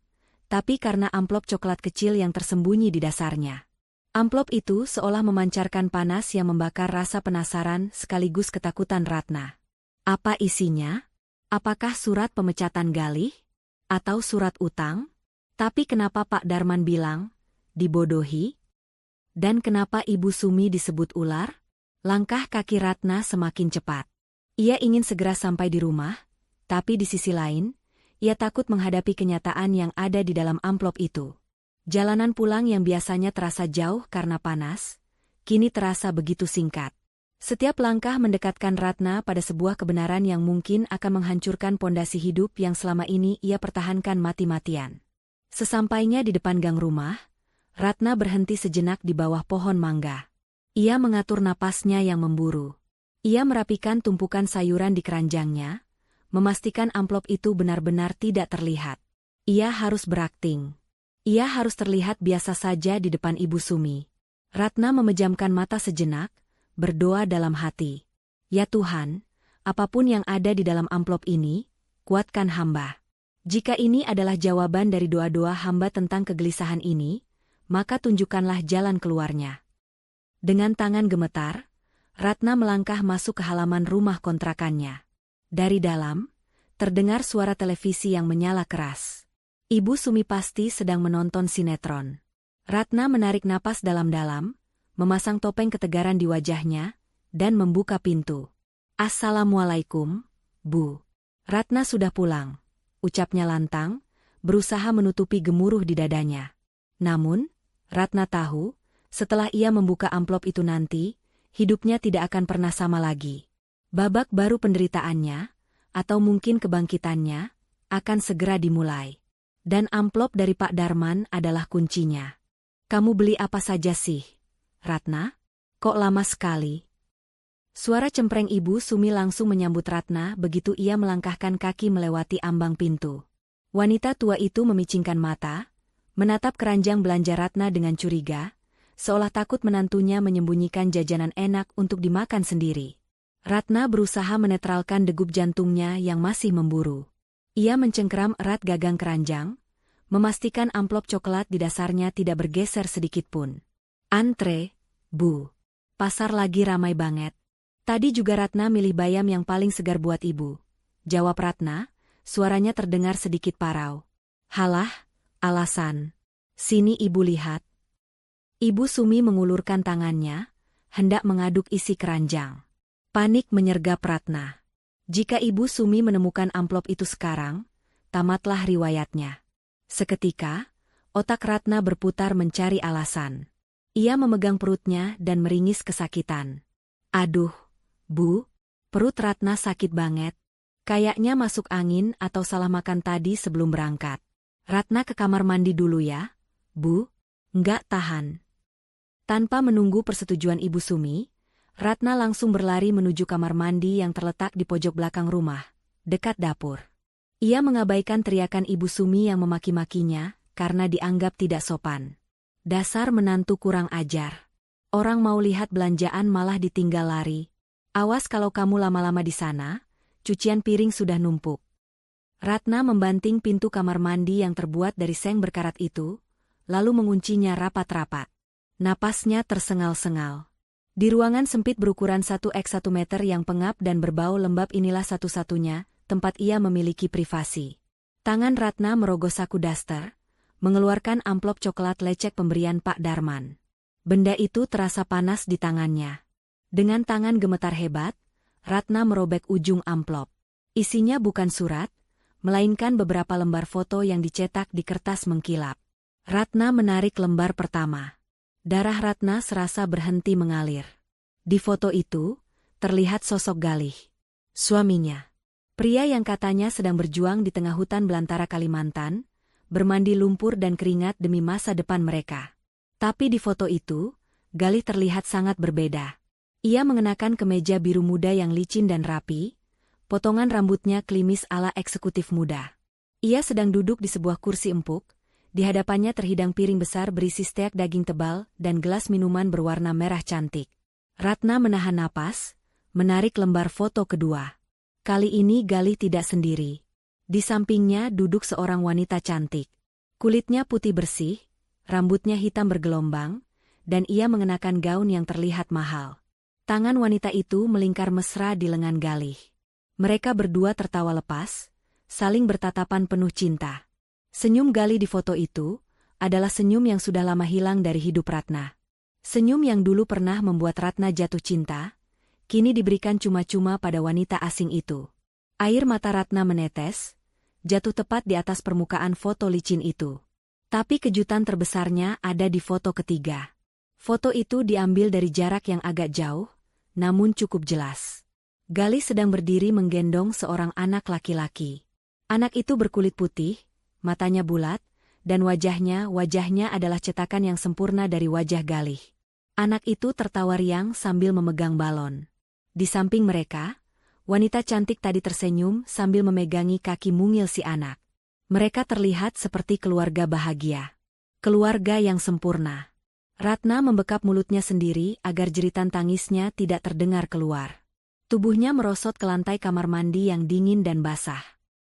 tapi karena amplop coklat kecil yang tersembunyi di dasarnya. Amplop itu seolah memancarkan panas yang membakar rasa penasaran sekaligus ketakutan Ratna. Apa isinya? Apakah surat pemecatan Galih? Atau surat utang? Tapi kenapa Pak Darman bilang, dibodohi? Dan kenapa Ibu Sumi disebut ular? Langkah kaki Ratna semakin cepat. Ia ingin segera sampai di rumah, tapi di sisi lain, ia takut menghadapi kenyataan yang ada di dalam amplop itu. Jalanan pulang yang biasanya terasa jauh karena panas, kini terasa begitu singkat. Setiap langkah mendekatkan Ratna pada sebuah kebenaran yang mungkin akan menghancurkan pondasi hidup yang selama ini ia pertahankan mati-matian. Sesampainya di depan gang rumah, Ratna berhenti sejenak di bawah pohon mangga. Ia mengatur napasnya yang memburu. Ia merapikan tumpukan sayuran di keranjangnya, memastikan amplop itu benar-benar tidak terlihat. Ia harus berakting. Ia harus terlihat biasa saja di depan Ibu Sumi. Ratna memejamkan mata sejenak, berdoa dalam hati. Ya Tuhan, apapun yang ada di dalam amplop ini, kuatkan hamba. Jika ini adalah jawaban dari doa-doa hamba tentang kegelisahan ini, maka tunjukkanlah jalan keluarnya. Dengan tangan gemetar, Ratna melangkah masuk ke halaman rumah kontrakannya. Dari dalam, terdengar suara televisi yang menyala keras. Ibu Sumi pasti sedang menonton sinetron. Ratna menarik napas dalam-dalam, memasang topeng ketegaran di wajahnya, dan membuka pintu. Assalamualaikum, Bu. Ratna sudah pulang, ucapnya lantang, berusaha menutupi gemuruh di dadanya. Namun, Ratna tahu, setelah ia membuka amplop itu nanti, hidupnya tidak akan pernah sama lagi. Babak baru penderitaannya, atau mungkin kebangkitannya, akan segera dimulai. Dan amplop dari Pak Darman adalah kuncinya. Kamu beli apa saja sih, Ratna? Kok lama sekali? Suara cempreng Ibu Sumi langsung menyambut Ratna begitu ia melangkahkan kaki melewati ambang pintu. Wanita tua itu memicingkan mata, menatap keranjang belanja Ratna dengan curiga, seolah takut menantunya menyembunyikan jajanan enak untuk dimakan sendiri. Ratna berusaha menetralkan degup jantungnya yang masih memburu. Ia mencengkeram erat gagang keranjang, memastikan amplop coklat di dasarnya tidak bergeser sedikitpun. Antre, Bu. Pasar lagi ramai banget. Tadi juga Ratna milih bayam yang paling segar buat Ibu. Jawab Ratna, suaranya terdengar sedikit parau. Halah, alasan. Sini Ibu lihat. Ibu Sumi mengulurkan tangannya, hendak mengaduk isi keranjang. Panik menyergap Ratna. Jika Ibu Sumi menemukan amplop itu sekarang, tamatlah riwayatnya. Seketika, otak Ratna berputar mencari alasan. Ia memegang perutnya dan meringis kesakitan. Aduh, Bu, perut Ratna sakit banget. Kayaknya masuk angin atau salah makan tadi sebelum berangkat. Ratna ke kamar mandi dulu ya, Bu. Nggak tahan. Tanpa menunggu persetujuan Ibu Sumi, Ratna langsung berlari menuju kamar mandi yang terletak di pojok belakang rumah, dekat dapur. Ia mengabaikan teriakan Ibu Sumi yang memaki-makinya karena dianggap tidak sopan. Dasar menantu kurang ajar. Orang mau lihat belanjaan malah ditinggal lari. Awas kalau kamu lama-lama di sana, cucian piring sudah numpuk. Ratna membanting pintu kamar mandi yang terbuat dari seng berkarat itu, lalu menguncinya rapat-rapat. Napasnya tersengal-sengal. Di ruangan sempit berukuran 1x1 meter yang pengap dan berbau lembab inilah satu-satunya tempat ia memiliki privasi. Tangan Ratna merogoh saku daster, mengeluarkan amplop coklat lecek pemberian Pak Darman. Benda itu terasa panas di tangannya. Dengan tangan gemetar hebat, Ratna merobek ujung amplop. Isinya bukan surat, melainkan beberapa lembar foto yang dicetak di kertas mengkilap. Ratna menarik lembar pertama. Darah Ratna serasa berhenti mengalir. Di foto itu, terlihat sosok Galih. Suaminya. Pria yang katanya sedang berjuang di tengah hutan belantara Kalimantan, bermandi lumpur dan keringat demi masa depan mereka. Tapi di foto itu, Galih terlihat sangat berbeda. Ia mengenakan kemeja biru muda yang licin dan rapi, potongan rambutnya klimis ala eksekutif muda. Ia sedang duduk di sebuah kursi empuk, di hadapannya terhidang piring besar berisi steak daging tebal dan gelas minuman berwarna merah cantik. Ratna menahan napas, menarik lembar foto kedua. Kali ini Galih tidak sendiri. Di sampingnya duduk seorang wanita cantik. Kulitnya putih bersih, rambutnya hitam bergelombang, dan ia mengenakan gaun yang terlihat mahal. Tangan wanita itu melingkar mesra di lengan Galih. Mereka berdua tertawa lepas, saling bertatapan penuh cinta. Senyum Galih di foto itu adalah senyum yang sudah lama hilang dari hidup Ratna. Senyum yang dulu pernah membuat Ratna jatuh cinta, kini diberikan cuma-cuma pada wanita asing itu. Air mata Ratna menetes, jatuh tepat di atas permukaan foto licin itu. Tapi kejutan terbesarnya ada di foto ketiga. Foto itu diambil dari jarak yang agak jauh, namun cukup jelas. Galih sedang berdiri menggendong seorang anak laki-laki. Anak itu berkulit putih, matanya bulat, dan wajahnya adalah cetakan yang sempurna dari wajah Galih. Anak itu tertawa riang sambil memegang balon. Di samping mereka, wanita cantik tadi tersenyum sambil memegangi kaki mungil si anak. Mereka terlihat seperti keluarga bahagia. Keluarga yang sempurna. Ratna membekap mulutnya sendiri agar jeritan tangisnya tidak terdengar keluar. Tubuhnya merosot ke lantai kamar mandi yang dingin dan basah.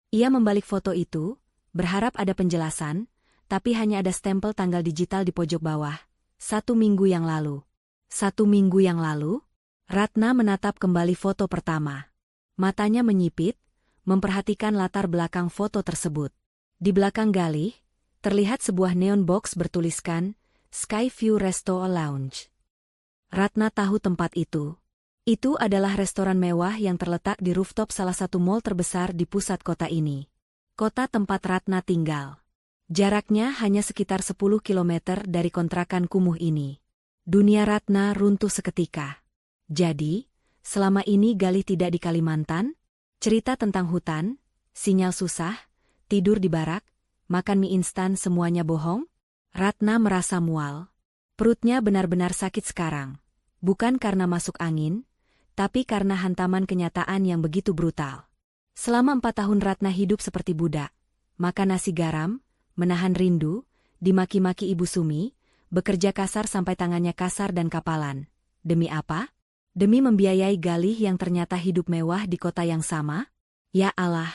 Ia membalik foto itu, berharap ada penjelasan, tapi hanya ada stempel tanggal digital di pojok bawah. 1 minggu yang lalu. 1 minggu yang lalu? Ratna menatap kembali foto pertama. Matanya menyipit, memperhatikan latar belakang foto tersebut. Di belakang Galih, terlihat sebuah neon box bertuliskan, Skyview Resto Lounge. Ratna tahu tempat itu. Itu adalah restoran mewah yang terletak di rooftop salah satu mall terbesar di pusat kota ini. Kota tempat Ratna tinggal. Jaraknya hanya sekitar 10 kilometer dari kontrakan kumuh ini. Dunia Ratna runtuh seketika. Jadi, selama ini Galih tidak di Kalimantan? Cerita tentang hutan, sinyal susah, tidur di barak, makan mie instan semuanya bohong? Ratna merasa mual. Perutnya benar-benar sakit sekarang. Bukan karena masuk angin, tapi karena hantaman kenyataan yang begitu brutal. Selama 4 tahun Ratna hidup seperti budak. Makan nasi garam, menahan rindu, dimaki-maki Ibu Sumi, bekerja kasar sampai tangannya kasar dan kapalan. Demi apa? Demi membiayai Galih yang ternyata hidup mewah di kota yang sama? Ya Allah!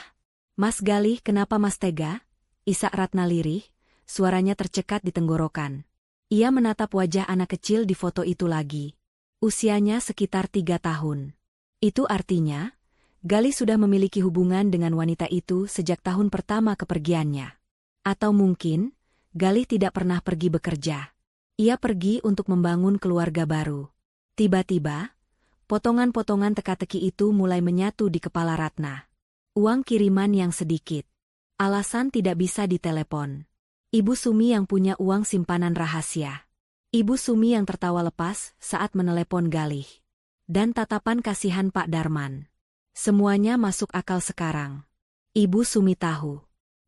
Mas Galih, kenapa Mas tega? Isak Ratna lirih, suaranya tercekat di tenggorokan. Ia menatap wajah anak kecil di foto itu lagi. Usianya sekitar 3 tahun. Itu artinya, Galih sudah memiliki hubungan dengan wanita itu sejak tahun pertama kepergiannya. Atau mungkin, Galih tidak pernah pergi bekerja. Ia pergi untuk membangun keluarga baru. Tiba-tiba, potongan-potongan teka-teki itu mulai menyatu di kepala Ratna. Uang kiriman yang sedikit. Alasan tidak bisa ditelepon. Ibu Sumi yang punya uang simpanan rahasia. Ibu Sumi yang tertawa lepas saat menelepon Galih. Dan tatapan kasihan Pak Darman. Semuanya masuk akal sekarang. Ibu Sumi tahu.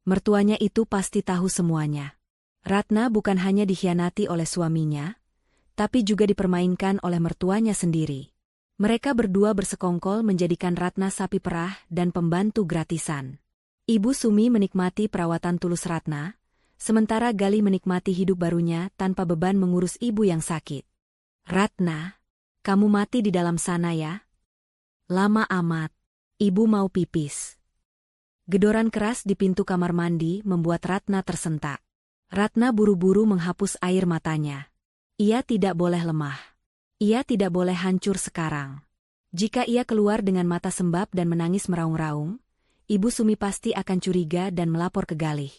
Mertuanya itu pasti tahu semuanya. Ratna bukan hanya dikhianati oleh suaminya, tapi juga dipermainkan oleh mertuanya sendiri. Mereka berdua bersekongkol menjadikan Ratna sapi perah dan pembantu gratisan. Ibu Sumi menikmati perawatan tulus Ratna, sementara Galih menikmati hidup barunya tanpa beban mengurus ibu yang sakit. Ratna, kamu mati di dalam sana ya? Lama amat. Ibu mau pipis. Gedoran keras di pintu kamar mandi membuat Ratna tersentak. Ratna buru-buru menghapus air matanya. Ia tidak boleh lemah. Ia tidak boleh hancur sekarang. Jika ia keluar dengan mata sembab dan menangis meraung-raung, Ibu Sumi pasti akan curiga dan melapor ke Galih.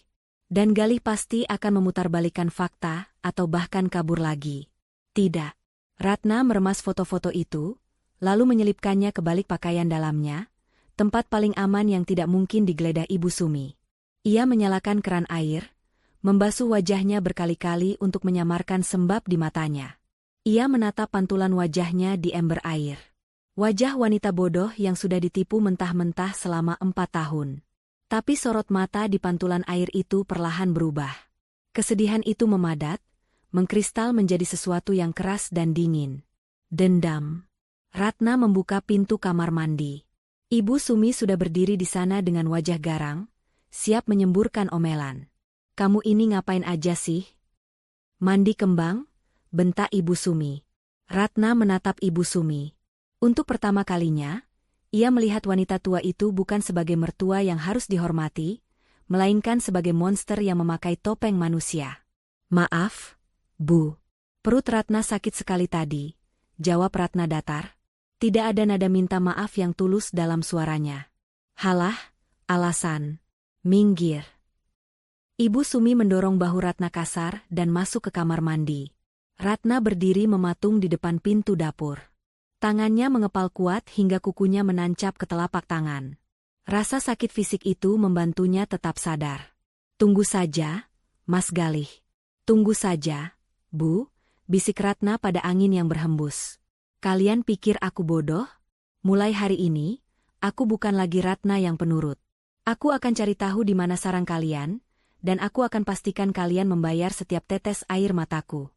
Dan Galih pasti akan memutarbalikkan fakta atau bahkan kabur lagi. Tidak. Ratna meremas foto-foto itu, lalu menyelipkannya ke balik pakaian dalamnya, tempat paling aman yang tidak mungkin digeledah Ibu Sumi. Ia menyalakan keran air, membasuh wajahnya berkali-kali untuk menyamarkan sembab di matanya. Ia menatap pantulan wajahnya di ember air. Wajah wanita bodoh yang sudah ditipu mentah-mentah selama 4 tahun. Tapi sorot mata di pantulan air itu perlahan berubah. Kesedihan itu memadat, mengkristal menjadi sesuatu yang keras dan dingin. Dendam. Ratna membuka pintu kamar mandi. Ibu Sumi sudah berdiri di sana dengan wajah garang, siap menyemburkan omelan. Kamu ini ngapain aja sih? Mandi kembang? Bentak Ibu Sumi. Ratna menatap Ibu Sumi. Untuk pertama kalinya, ia melihat wanita tua itu bukan sebagai mertua yang harus dihormati, melainkan sebagai monster yang memakai topeng manusia. Maaf, Bu. Perut Ratna sakit sekali tadi, jawab Ratna datar. Tidak ada nada minta maaf yang tulus dalam suaranya. Halah, alasan. Minggir. Ibu Sumi mendorong bahu Ratna kasar dan masuk ke kamar mandi. Ratna berdiri mematung di depan pintu dapur. Tangannya mengepal kuat hingga kukunya menancap ke telapak tangan. Rasa sakit fisik itu membantunya tetap sadar. Tunggu saja, Mas Galih. Tunggu saja, Bu, bisik Ratna pada angin yang berhembus. Kalian pikir aku bodoh? Mulai hari ini, aku bukan lagi Ratna yang penurut. Aku akan cari tahu di mana sarang kalian, dan aku akan pastikan kalian membayar setiap tetes air mataku.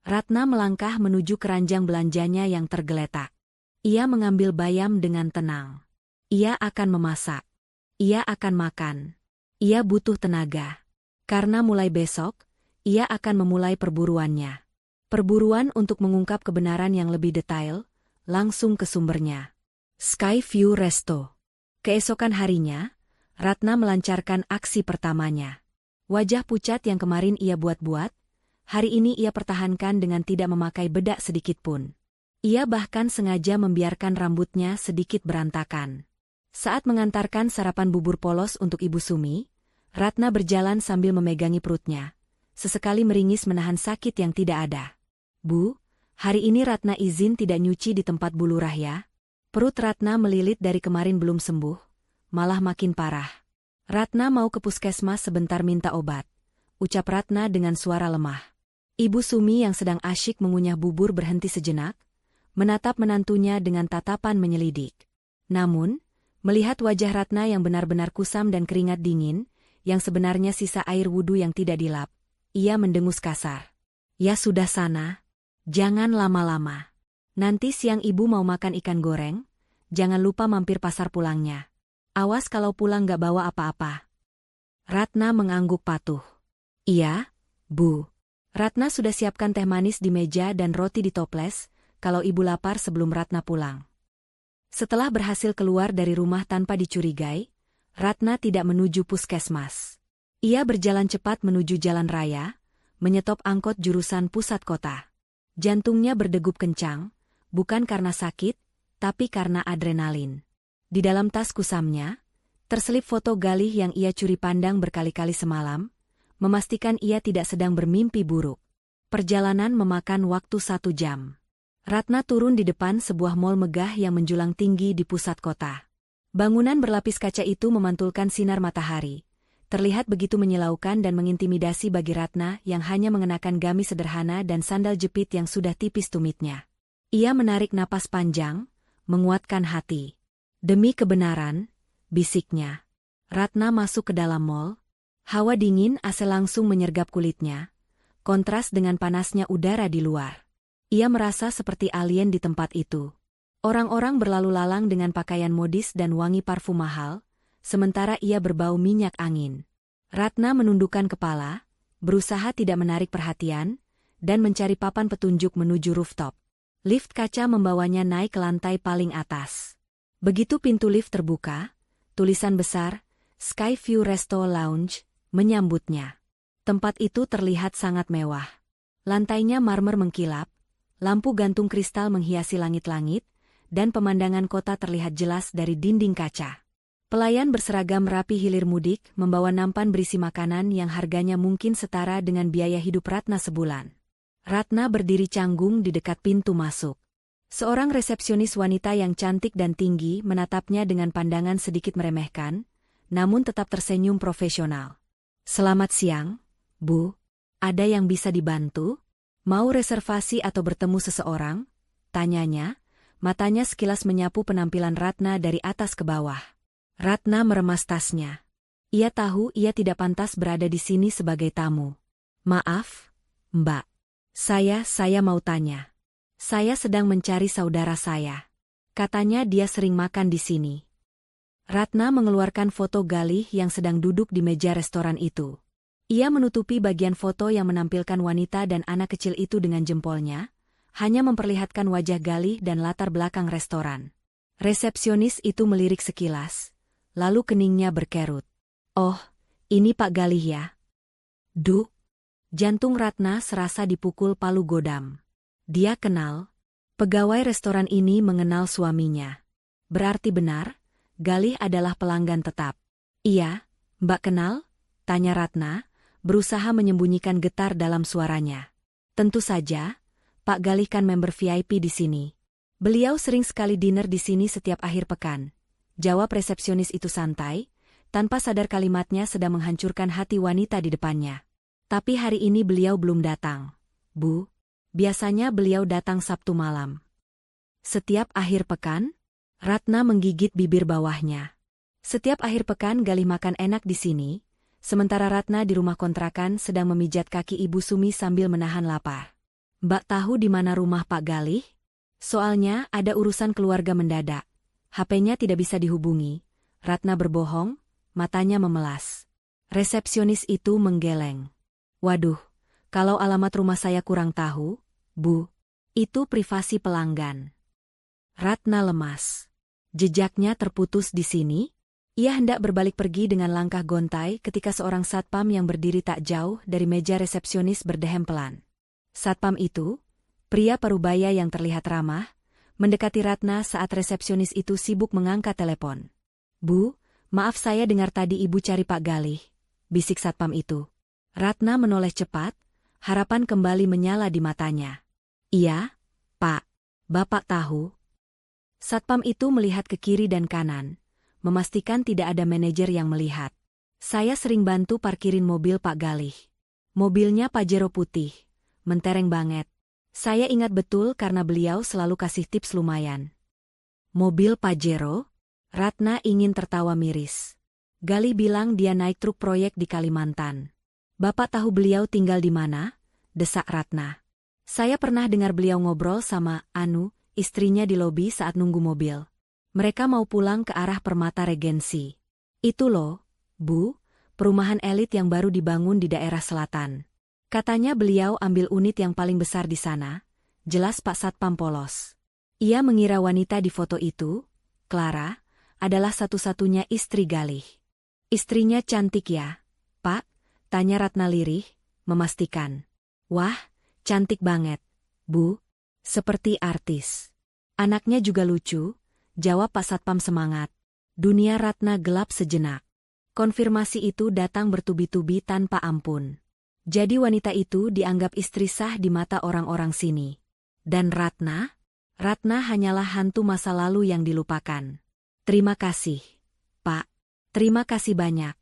Ratna melangkah menuju keranjang belanjanya yang tergeletak. Ia mengambil bayam dengan tenang. Ia akan memasak. Ia akan makan. Ia butuh tenaga. Karena mulai besok, ia akan memulai perburuannya. Perburuan untuk mengungkap kebenaran yang lebih detail, langsung ke sumbernya. Skyview Resto. Keesokan harinya, Ratna melancarkan aksi pertamanya. Wajah pucat yang kemarin ia buat-buat, hari ini ia pertahankan dengan tidak memakai bedak sedikitpun. Ia bahkan sengaja membiarkan rambutnya sedikit berantakan. Saat mengantarkan sarapan bubur polos untuk Ibu Sumi, Ratna berjalan sambil memegangi perutnya. Sesekali meringis menahan sakit yang tidak ada. Bu, hari ini Ratna izin tidak nyuci di tempat Bu Lurah ya. Perut Ratna melilit dari kemarin belum sembuh, malah makin parah. Ratna mau ke puskesmas sebentar minta obat. Ucap Ratna dengan suara lemah. Ibu Sumi yang sedang asyik mengunyah bubur berhenti sejenak, menatap menantunya dengan tatapan menyelidik. Namun, melihat wajah Ratna yang benar-benar kusam dan keringat dingin, yang sebenarnya sisa air wudhu yang tidak dilap, ia mendengus kasar. Ya sudah sana, jangan lama-lama. Nanti siang ibu mau makan ikan goreng, jangan lupa mampir pasar pulangnya. Awas kalau pulang gak bawa apa-apa. Ratna mengangguk patuh. Iya, Bu. Ratna sudah siapkan teh manis di meja dan roti di toples, kalau ibu lapar sebelum Ratna pulang. Setelah berhasil keluar dari rumah tanpa dicurigai, Ratna tidak menuju puskesmas. Ia berjalan cepat menuju jalan raya, menyetop angkot jurusan pusat kota. Jantungnya berdegup kencang, bukan karena sakit, tapi karena adrenalin. Di dalam tas kusamnya, terselip foto Galih yang ia curi pandang berkali-kali semalam, memastikan ia tidak sedang bermimpi buruk. Perjalanan memakan waktu 1 jam. Ratna turun di depan sebuah mal megah yang menjulang tinggi di pusat kota. Bangunan berlapis kaca itu memantulkan sinar matahari. Terlihat begitu menyilaukan dan mengintimidasi bagi Ratna yang hanya mengenakan gamis sederhana dan sandal jepit yang sudah tipis tumitnya. Ia menarik napas panjang, menguatkan hati. Demi kebenaran, bisiknya. Ratna masuk ke dalam mal. Hawa dingin AC langsung menyergap kulitnya, kontras dengan panasnya udara di luar. Ia merasa seperti alien di tempat itu. Orang-orang berlalu lalang dengan pakaian modis dan wangi parfum mahal, sementara ia berbau minyak angin. Ratna menundukkan kepala, berusaha tidak menarik perhatian, dan mencari papan petunjuk menuju rooftop. Lift kaca membawanya naik ke lantai paling atas. Begitu pintu lift terbuka, tulisan besar, Skyview Resto Lounge, menyambutnya. Tempat itu terlihat sangat mewah. Lantainya marmer mengkilap, lampu gantung kristal menghiasi langit-langit, dan pemandangan kota terlihat jelas dari dinding kaca. Pelayan berseragam rapi hilir mudik membawa nampan berisi makanan yang harganya mungkin setara dengan biaya hidup Ratna sebulan. Ratna berdiri canggung di dekat pintu masuk. Seorang resepsionis wanita yang cantik dan tinggi menatapnya dengan pandangan sedikit meremehkan, namun tetap tersenyum profesional. Selamat siang, Bu. Ada yang bisa dibantu? Mau reservasi atau bertemu seseorang? Tanyanya, matanya sekilas menyapu penampilan Ratna dari atas ke bawah. Ratna meremas tasnya. Ia tahu ia tidak pantas berada di sini sebagai tamu. Maaf, Mbak. Saya mau tanya. Saya sedang mencari saudara saya. Katanya dia sering makan di sini. Ratna mengeluarkan foto Galih yang sedang duduk di meja restoran itu. Ia menutupi bagian foto yang menampilkan wanita dan anak kecil itu dengan jempolnya, hanya memperlihatkan wajah Galih dan latar belakang restoran. Resepsionis itu melirik sekilas, lalu keningnya berkerut. Oh, ini Pak Galih ya? Duh. Jantung Ratna serasa dipukul palu godam. Dia kenal. Pegawai restoran ini mengenal suaminya. Berarti benar, Galih adalah pelanggan tetap. Iya, Mbak kenal? Tanya Ratna, berusaha menyembunyikan getar dalam suaranya. Tentu saja, Pak Galih kan member VIP di sini. Beliau sering sekali dinner di sini setiap akhir pekan. Jawab resepsionis itu santai, tanpa sadar kalimatnya sedang menghancurkan hati wanita di depannya. Tapi hari ini beliau belum datang, Bu. Biasanya beliau datang Sabtu malam. Setiap akhir pekan? Ratna menggigit bibir bawahnya. Setiap akhir pekan Galih makan enak di sini, sementara Ratna di rumah kontrakan sedang memijat kaki Ibu Sumi sambil menahan lapar. Mbak tahu di mana rumah Pak Galih? Soalnya ada urusan keluarga mendadak. HP-nya tidak bisa dihubungi. Ratna berbohong, matanya memelas. Resepsionis itu menggeleng. Waduh, kalau alamat rumah saya kurang tahu, Bu. Itu privasi pelanggan. Ratna lemas. Jejaknya terputus di sini. Ia hendak berbalik pergi dengan langkah gontai ketika seorang satpam yang berdiri tak jauh dari meja resepsionis berdehem pelan. Satpam itu, pria parubaya yang terlihat ramah, mendekati Ratna saat resepsionis itu sibuk mengangkat telepon. Bu, maaf saya dengar tadi ibu cari Pak Galih, bisik satpam itu. Ratna menoleh cepat, harapan kembali menyala di matanya. Iya, Pak, Bapak tahu. Satpam itu melihat ke kiri dan kanan, memastikan tidak ada manajer yang melihat. Saya sering bantu parkirin mobil Pak Galih. Mobilnya Pajero putih, mentereng banget. Saya ingat betul karena beliau selalu kasih tips lumayan. Mobil Pajero? Ratna ingin tertawa miris. Galih bilang dia naik truk proyek di Kalimantan. Bapak tahu beliau tinggal di mana? Desak Ratna. Saya pernah dengar beliau ngobrol sama istrinya di lobi saat nunggu mobil. Mereka mau pulang ke arah Permata Regensi. Itu loh, Bu, perumahan elit yang baru dibangun di daerah selatan. Katanya beliau ambil unit yang paling besar di sana, jelas Pak Satpam polos. Ia mengira wanita di foto itu, Clara, adalah satu-satunya istri Galih. Istrinya cantik ya, Pak? Tanya Ratna lirih, memastikan. Wah, cantik banget, Bu. Seperti artis. Anaknya juga lucu, jawab Pak Satpam semangat. Dunia Ratna gelap sejenak. Konfirmasi itu datang bertubi-tubi tanpa ampun. Jadi wanita itu dianggap istri sah di mata orang-orang sini. Dan Ratna? Ratna hanyalah hantu masa lalu yang dilupakan. Terima kasih, Pak. Terima kasih banyak,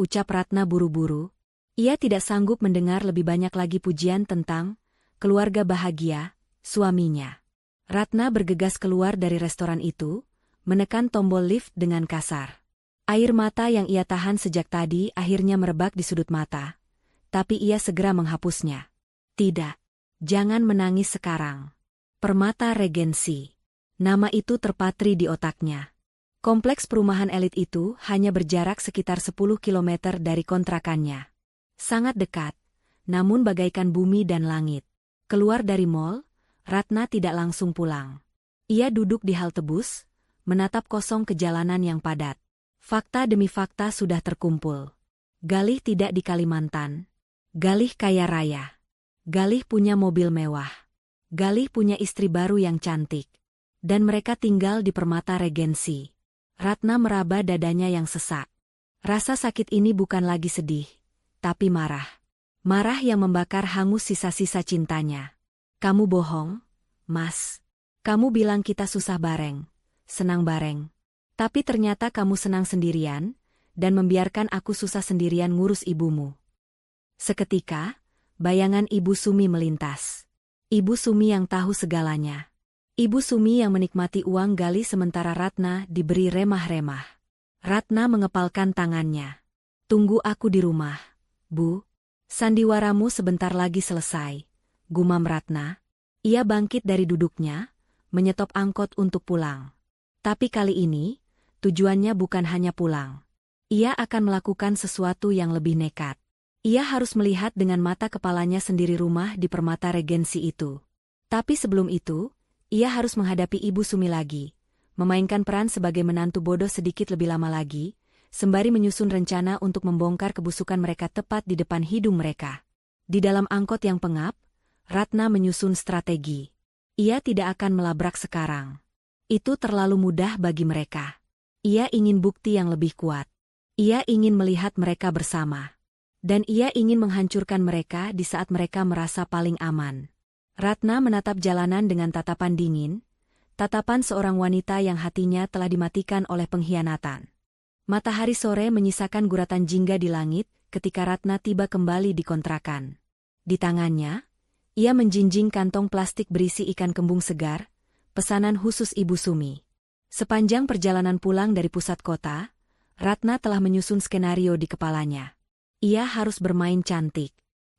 ucap Ratna buru-buru. Ia tidak sanggup mendengar lebih banyak lagi pujian tentang keluarga bahagia suaminya. Ratna bergegas keluar dari restoran itu, menekan tombol lift dengan kasar. Air mata yang ia tahan sejak tadi akhirnya merebak di sudut mata. Tapi ia segera menghapusnya. Tidak. Jangan menangis sekarang. Permata Regensi. Nama itu terpatri di otaknya. Kompleks perumahan elit itu hanya berjarak sekitar 10 km dari kontrakannya. Sangat dekat, namun bagaikan bumi dan langit. Keluar dari mall, Ratna tidak langsung pulang. Ia duduk di halte bus, menatap kosong ke jalanan yang padat. Fakta demi fakta sudah terkumpul. Galih tidak di Kalimantan. Galih kaya raya. Galih punya mobil mewah. Galih punya istri baru yang cantik. Dan mereka tinggal di Permata Regensi. Ratna meraba dadanya yang sesak. Rasa sakit ini bukan lagi sedih, tapi marah. Marah yang membakar hangus sisa-sisa cintanya. Kamu bohong, Mas. Kamu bilang kita susah bareng, senang bareng. Tapi ternyata kamu senang sendirian, dan membiarkan aku susah sendirian ngurus ibumu. Seketika, bayangan Ibu Sumi melintas. Ibu Sumi yang tahu segalanya. Ibu Sumi yang menikmati uang Galih sementara Ratna diberi remah-remah. Ratna mengepalkan tangannya. Tunggu aku di rumah, Bu. Sandiwaramu sebentar lagi selesai, gumam Ratna. Ia bangkit dari duduknya, menyetop angkot untuk pulang. Tapi kali ini, tujuannya bukan hanya pulang. Ia akan melakukan sesuatu yang lebih nekat. Ia harus melihat dengan mata kepalanya sendiri rumah di Permata Regensi itu. Tapi sebelum itu, ia harus menghadapi Ibu Sumi lagi, memainkan peran sebagai menantu bodoh sedikit lebih lama lagi, sembari menyusun rencana untuk membongkar kebusukan mereka tepat di depan hidung mereka. Di dalam angkot yang pengap, Ratna menyusun strategi. Ia tidak akan melabrak sekarang. Itu terlalu mudah bagi mereka. Ia ingin bukti yang lebih kuat. Ia ingin melihat mereka bersama. Dan ia ingin menghancurkan mereka di saat mereka merasa paling aman. Ratna menatap jalanan dengan tatapan dingin, tatapan seorang wanita yang hatinya telah dimatikan oleh pengkhianatan. Matahari sore menyisakan guratan jingga di langit ketika Ratna tiba kembali di kontrakan. Di tangannya, ia menjinjing kantong plastik berisi ikan kembung segar, pesanan khusus Ibu Sumi. Sepanjang perjalanan pulang dari pusat kota, Ratna telah menyusun skenario di kepalanya. Ia harus bermain cantik.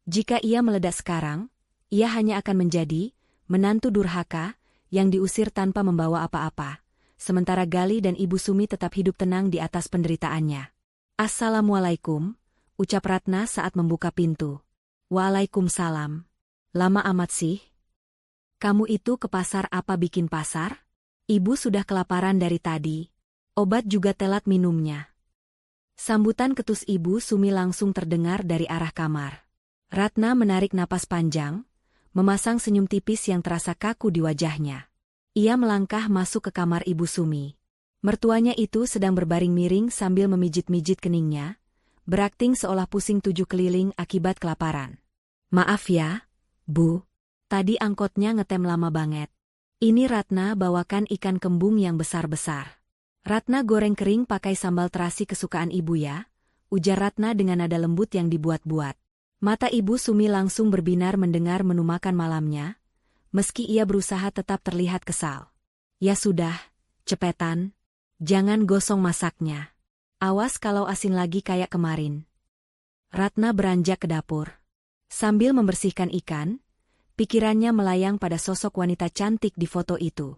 Jika ia meledak sekarang, ia hanya akan menjadi menantu durhaka yang diusir tanpa membawa apa-apa. Sementara Gali dan Ibu Sumi tetap hidup tenang di atas penderitaannya. "Assalamualaikum," ucap Ratna saat membuka pintu. "Waalaikumsalam. Lama amat sih. Kamu itu ke pasar apa bikin pasar? Ibu sudah kelaparan dari tadi. Obat juga telat minumnya." Sambutan ketus Ibu Sumi langsung terdengar dari arah kamar. Ratna menarik napas panjang, memasang senyum tipis yang terasa kaku di wajahnya. Ia melangkah masuk ke kamar Ibu Sumi. Mertuanya itu sedang berbaring miring sambil memijit-mijit keningnya, berakting seolah pusing 7 keliling akibat kelaparan. "Maaf ya, Bu. Tadi angkotnya ngetem lama banget. Ini Ratna bawakan ikan kembung yang besar-besar. Ratna goreng kering pakai sambal terasi kesukaan Ibu ya," ujar Ratna dengan nada lembut yang dibuat-buat. Mata Ibu Sumi langsung berbinar mendengar menu makan malamnya, meski ia berusaha tetap terlihat kesal. "Ya sudah, cepetan. Jangan gosong masaknya. Awas kalau asin lagi kayak kemarin." Ratna beranjak ke dapur. Sambil membersihkan ikan, pikirannya melayang pada sosok wanita cantik di foto itu.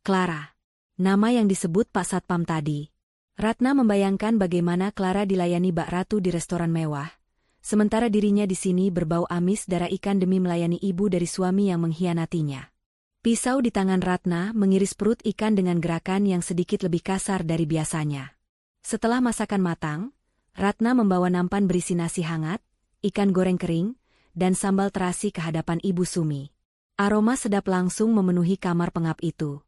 Clara. Nama yang disebut Pak Satpam tadi. Ratna membayangkan bagaimana Clara dilayani Mbak Ratu di restoran mewah, sementara dirinya di sini berbau amis darah ikan demi melayani ibu dari suami yang mengkhianatinya. Pisau di tangan Ratna mengiris perut ikan dengan gerakan yang sedikit lebih kasar dari biasanya. Setelah masakan matang, Ratna membawa nampan berisi nasi hangat, ikan goreng kering, dan sambal terasi ke hadapan Ibu Sumi. Aroma sedap langsung memenuhi kamar pengap itu.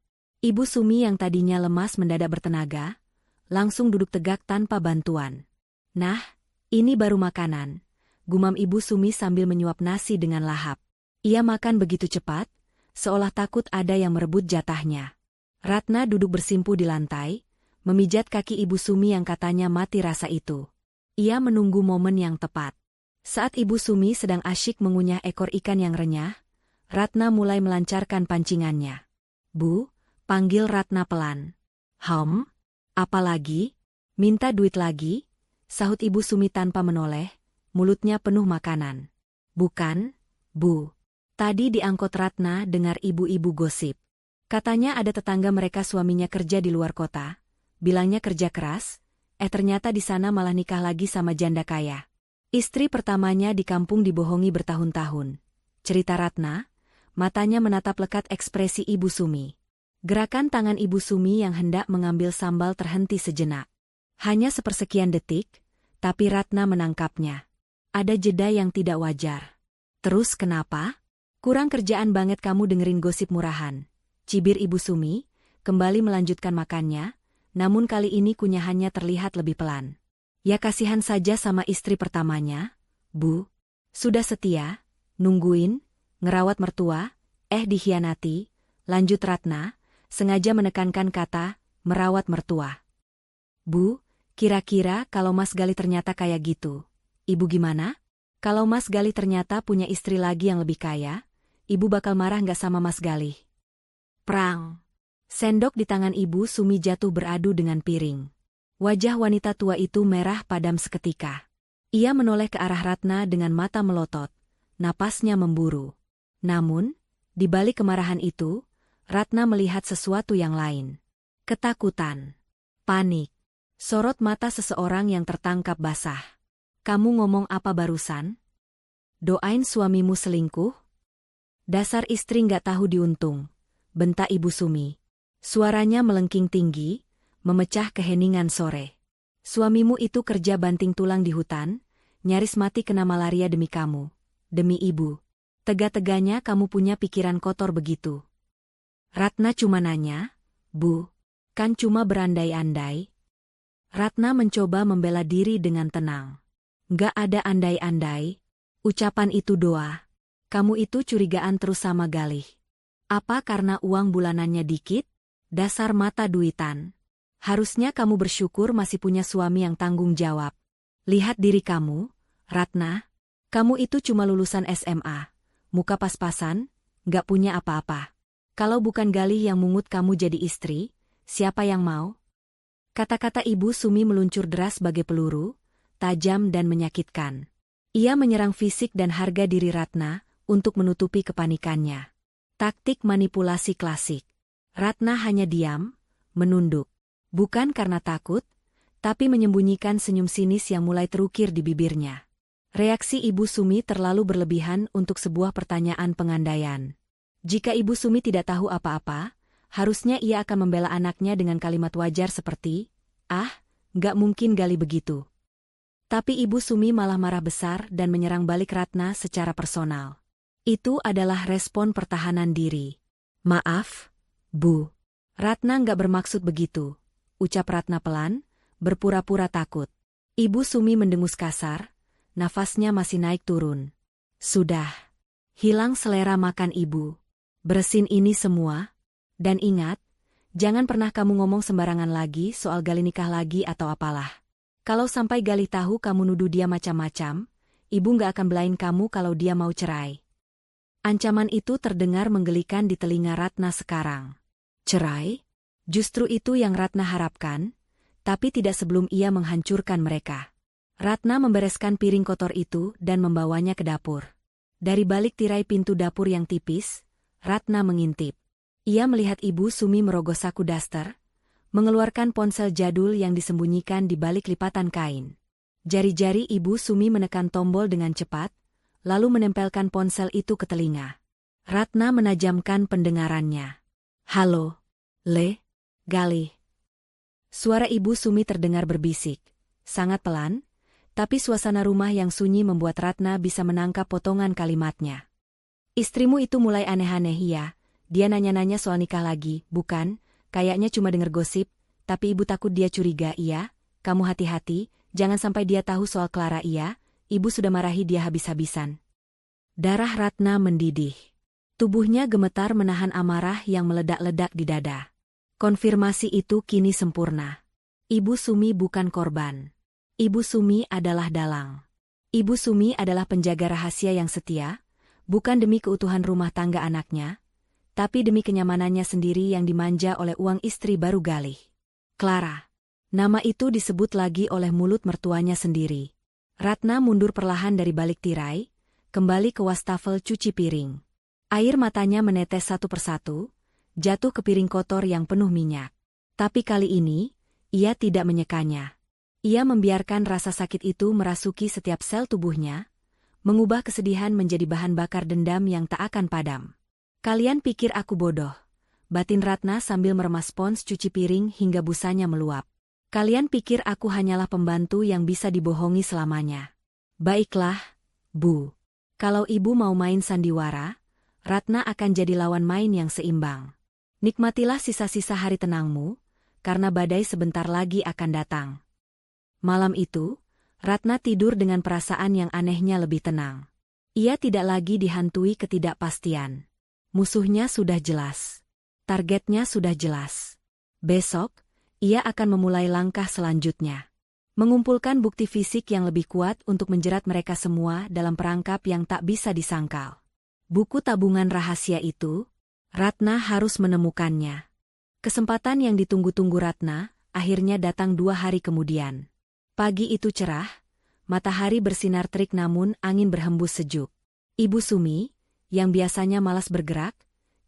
Ibu Sumi yang tadinya lemas mendadak bertenaga, langsung duduk tegak tanpa bantuan. "Nah, ini baru makanan," gumam Ibu Sumi sambil menyuap nasi dengan lahap. Ia makan begitu cepat, seolah takut ada yang merebut jatahnya. Ratna duduk bersimpu di lantai, memijat kaki Ibu Sumi yang katanya mati rasa itu. Ia menunggu momen yang tepat. Saat Ibu Sumi sedang asyik mengunyah ekor ikan yang renyah, Ratna mulai melancarkan pancingannya. "Bu," panggil Ratna pelan. Apa lagi? Minta duit lagi?" sahut Ibu Sumi tanpa menoleh, mulutnya penuh makanan. "Bukan, Bu. Tadi di angkot Ratna dengar ibu-ibu gosip. Katanya ada tetangga mereka suaminya kerja di luar kota. Bilangnya kerja keras, ternyata di sana malah nikah lagi sama janda kaya. Istri pertamanya di kampung dibohongi bertahun-tahun." Cerita Ratna, matanya menatap lekat ekspresi Ibu Sumi. Gerakan tangan Ibu Sumi yang hendak mengambil sambal terhenti sejenak. Hanya sepersekian detik, tapi Ratna menangkapnya. Ada jeda yang tidak wajar. "Terus kenapa? Kurang kerjaan banget kamu dengerin gosip murahan," cibir Ibu Sumi, kembali melanjutkan makannya, namun kali ini kunyahannya terlihat lebih pelan. "Ya kasihan saja sama istri pertamanya, Bu. Sudah setia, nungguin, ngerawat mertua, dikhianati," lanjut Ratna, sengaja menekankan kata, merawat mertua. "Bu, kira-kira kalau Mas Gali ternyata kayak gitu, Ibu gimana? Kalau Mas Gali ternyata punya istri lagi yang lebih kaya, Ibu bakal marah nggak sama Mas Gali?" Prang! Sendok di tangan Ibu Sumi jatuh beradu dengan piring. Wajah wanita tua itu merah padam seketika. Ia menoleh ke arah Ratna dengan mata melotot, napasnya memburu. Namun, di balik kemarahan itu, Ratna melihat sesuatu yang lain. Ketakutan. Panik. Sorot mata seseorang yang tertangkap basah. "Kamu ngomong apa barusan? Doain suamimu selingkuh? Dasar istri nggak tahu diuntung," bentak Ibu Sumi. Suaranya melengking tinggi, memecah keheningan sore. "Suamimu itu kerja banting tulang di hutan, nyaris mati kena malaria demi kamu, demi ibu. Tega-teganya kamu punya pikiran kotor begitu." Ratna cuma nanya, "Bu, kan cuma berandai-andai." Ratna mencoba membela diri dengan tenang. "Nggak ada andai-andai. Ucapan itu doa. Kamu itu curigaan terus sama Galih. Apa karena uang bulanannya dikit? Dasar mata duitan. Harusnya kamu bersyukur masih punya suami yang tanggung jawab. Lihat diri kamu, Ratna. Kamu itu cuma lulusan SMA. Muka pas-pasan, nggak punya apa-apa. Kalau bukan Galih yang mungut kamu jadi istri, siapa yang mau?" Kata-kata Ibu Sumi meluncur deras bagai peluru, tajam dan menyakitkan. Ia menyerang fisik dan harga diri Ratna, untuk menutupi kepanikannya. Taktik manipulasi klasik. Ratna hanya diam, menunduk. Bukan karena takut, tapi menyembunyikan senyum sinis yang mulai terukir di bibirnya. Reaksi Ibu Sumi terlalu berlebihan untuk sebuah pertanyaan pengandaian. Jika Ibu Sumi tidak tahu apa-apa, harusnya ia akan membela anaknya dengan kalimat wajar seperti, "Ah, nggak mungkin Gali begitu." Tapi Ibu Sumi malah marah besar dan menyerang balik Ratna secara personal. Itu adalah respon pertahanan diri. "Maaf, Bu. Ratna nggak bermaksud begitu," ucap Ratna pelan, berpura-pura takut. Ibu Sumi mendengus kasar, nafasnya masih naik turun. "Sudah. Hilang selera makan Ibu. Beresin ini semua. Dan ingat, jangan pernah kamu ngomong sembarangan lagi soal Gali nikah lagi atau apalah. Kalau sampai Gali tahu kamu nuduh dia macam-macam, Ibu nggak akan belain kamu kalau dia mau cerai." Ancaman itu terdengar menggelikan di telinga Ratna sekarang. Cerai? Justru itu yang Ratna harapkan, tapi tidak sebelum ia menghancurkan mereka. Ratna membereskan piring kotor itu dan membawanya ke dapur. Dari balik tirai pintu dapur yang tipis, Ratna mengintip. Ia melihat Ibu Sumi merogoh saku daster, mengeluarkan ponsel jadul yang disembunyikan di balik lipatan kain. Jari-jari Ibu Sumi menekan tombol dengan cepat, lalu menempelkan ponsel itu ke telinga. Ratna menajamkan pendengarannya. "Halo, Le, Gali." Suara Ibu Sumi terdengar berbisik, sangat pelan, tapi suasana rumah yang sunyi membuat Ratna bisa menangkap potongan kalimatnya. "Istrimu itu mulai aneh-aneh ya, dia nanya-nanya soal nikah lagi, bukan? Kayaknya cuma denger gosip, tapi Ibu takut dia curiga, iya? Kamu hati-hati, jangan sampai dia tahu soal Clara, iya? Ibu sudah marahi dia habis-habisan." Darah Ratna mendidih. Tubuhnya gemetar menahan amarah yang meledak-ledak di dada. Konfirmasi itu kini sempurna. Ibu Sumi bukan korban. Ibu Sumi adalah dalang. Ibu Sumi adalah penjaga rahasia yang setia, bukan demi keutuhan rumah tangga anaknya, tapi demi kenyamanannya sendiri yang dimanja oleh uang istri baru Galih. Clara. Nama itu disebut lagi oleh mulut mertuanya sendiri. Ratna mundur perlahan dari balik tirai, kembali ke wastafel cuci piring. Air matanya menetes satu persatu, jatuh ke piring kotor yang penuh minyak. Tapi kali ini, ia tidak menyekanya. Ia membiarkan rasa sakit itu merasuki setiap sel tubuhnya, mengubah kesedihan menjadi bahan bakar dendam yang tak akan padam. "Kalian pikir aku bodoh?" batin Ratna sambil meremas spons cuci piring hingga busanya meluap. "Kalian pikir aku hanyalah pembantu yang bisa dibohongi selamanya? Baiklah, Bu. Kalau Ibu mau main sandiwara, Ratna akan jadi lawan main yang seimbang. Nikmatilah sisa-sisa hari tenangmu, karena badai sebentar lagi akan datang." Malam itu, Ratna tidur dengan perasaan yang anehnya lebih tenang. Ia tidak lagi dihantui ketidakpastian. Musuhnya sudah jelas. Targetnya sudah jelas. Besok, ia akan memulai langkah selanjutnya. Mengumpulkan bukti fisik yang lebih kuat untuk menjerat mereka semua dalam perangkap yang tak bisa disangkal. Buku tabungan rahasia itu, Ratna harus menemukannya. Kesempatan yang ditunggu-tunggu Ratna, akhirnya datang 2 hari kemudian. Pagi itu cerah, matahari bersinar terik namun angin berhembus sejuk. Ibu Sumi, yang biasanya malas bergerak,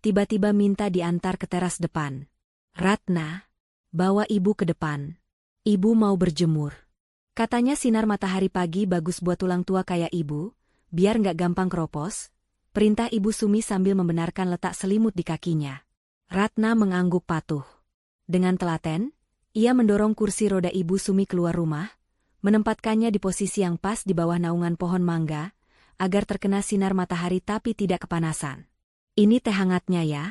tiba-tiba minta diantar ke teras depan. "Ratna, bawa Ibu ke depan. Ibu mau berjemur." Katanya sinar matahari pagi bagus buat tulang tua kayak Ibu, biar nggak gampang keropos. Perintah Ibu Sumi sambil membenarkan letak selimut di kakinya. Ratna mengangguk patuh. Dengan telaten, ia mendorong kursi roda Ibu Sumi keluar rumah, menempatkannya di posisi yang pas di bawah naungan pohon mangga, agar terkena sinar matahari tapi tidak kepanasan. "Ini teh hangatnya ya,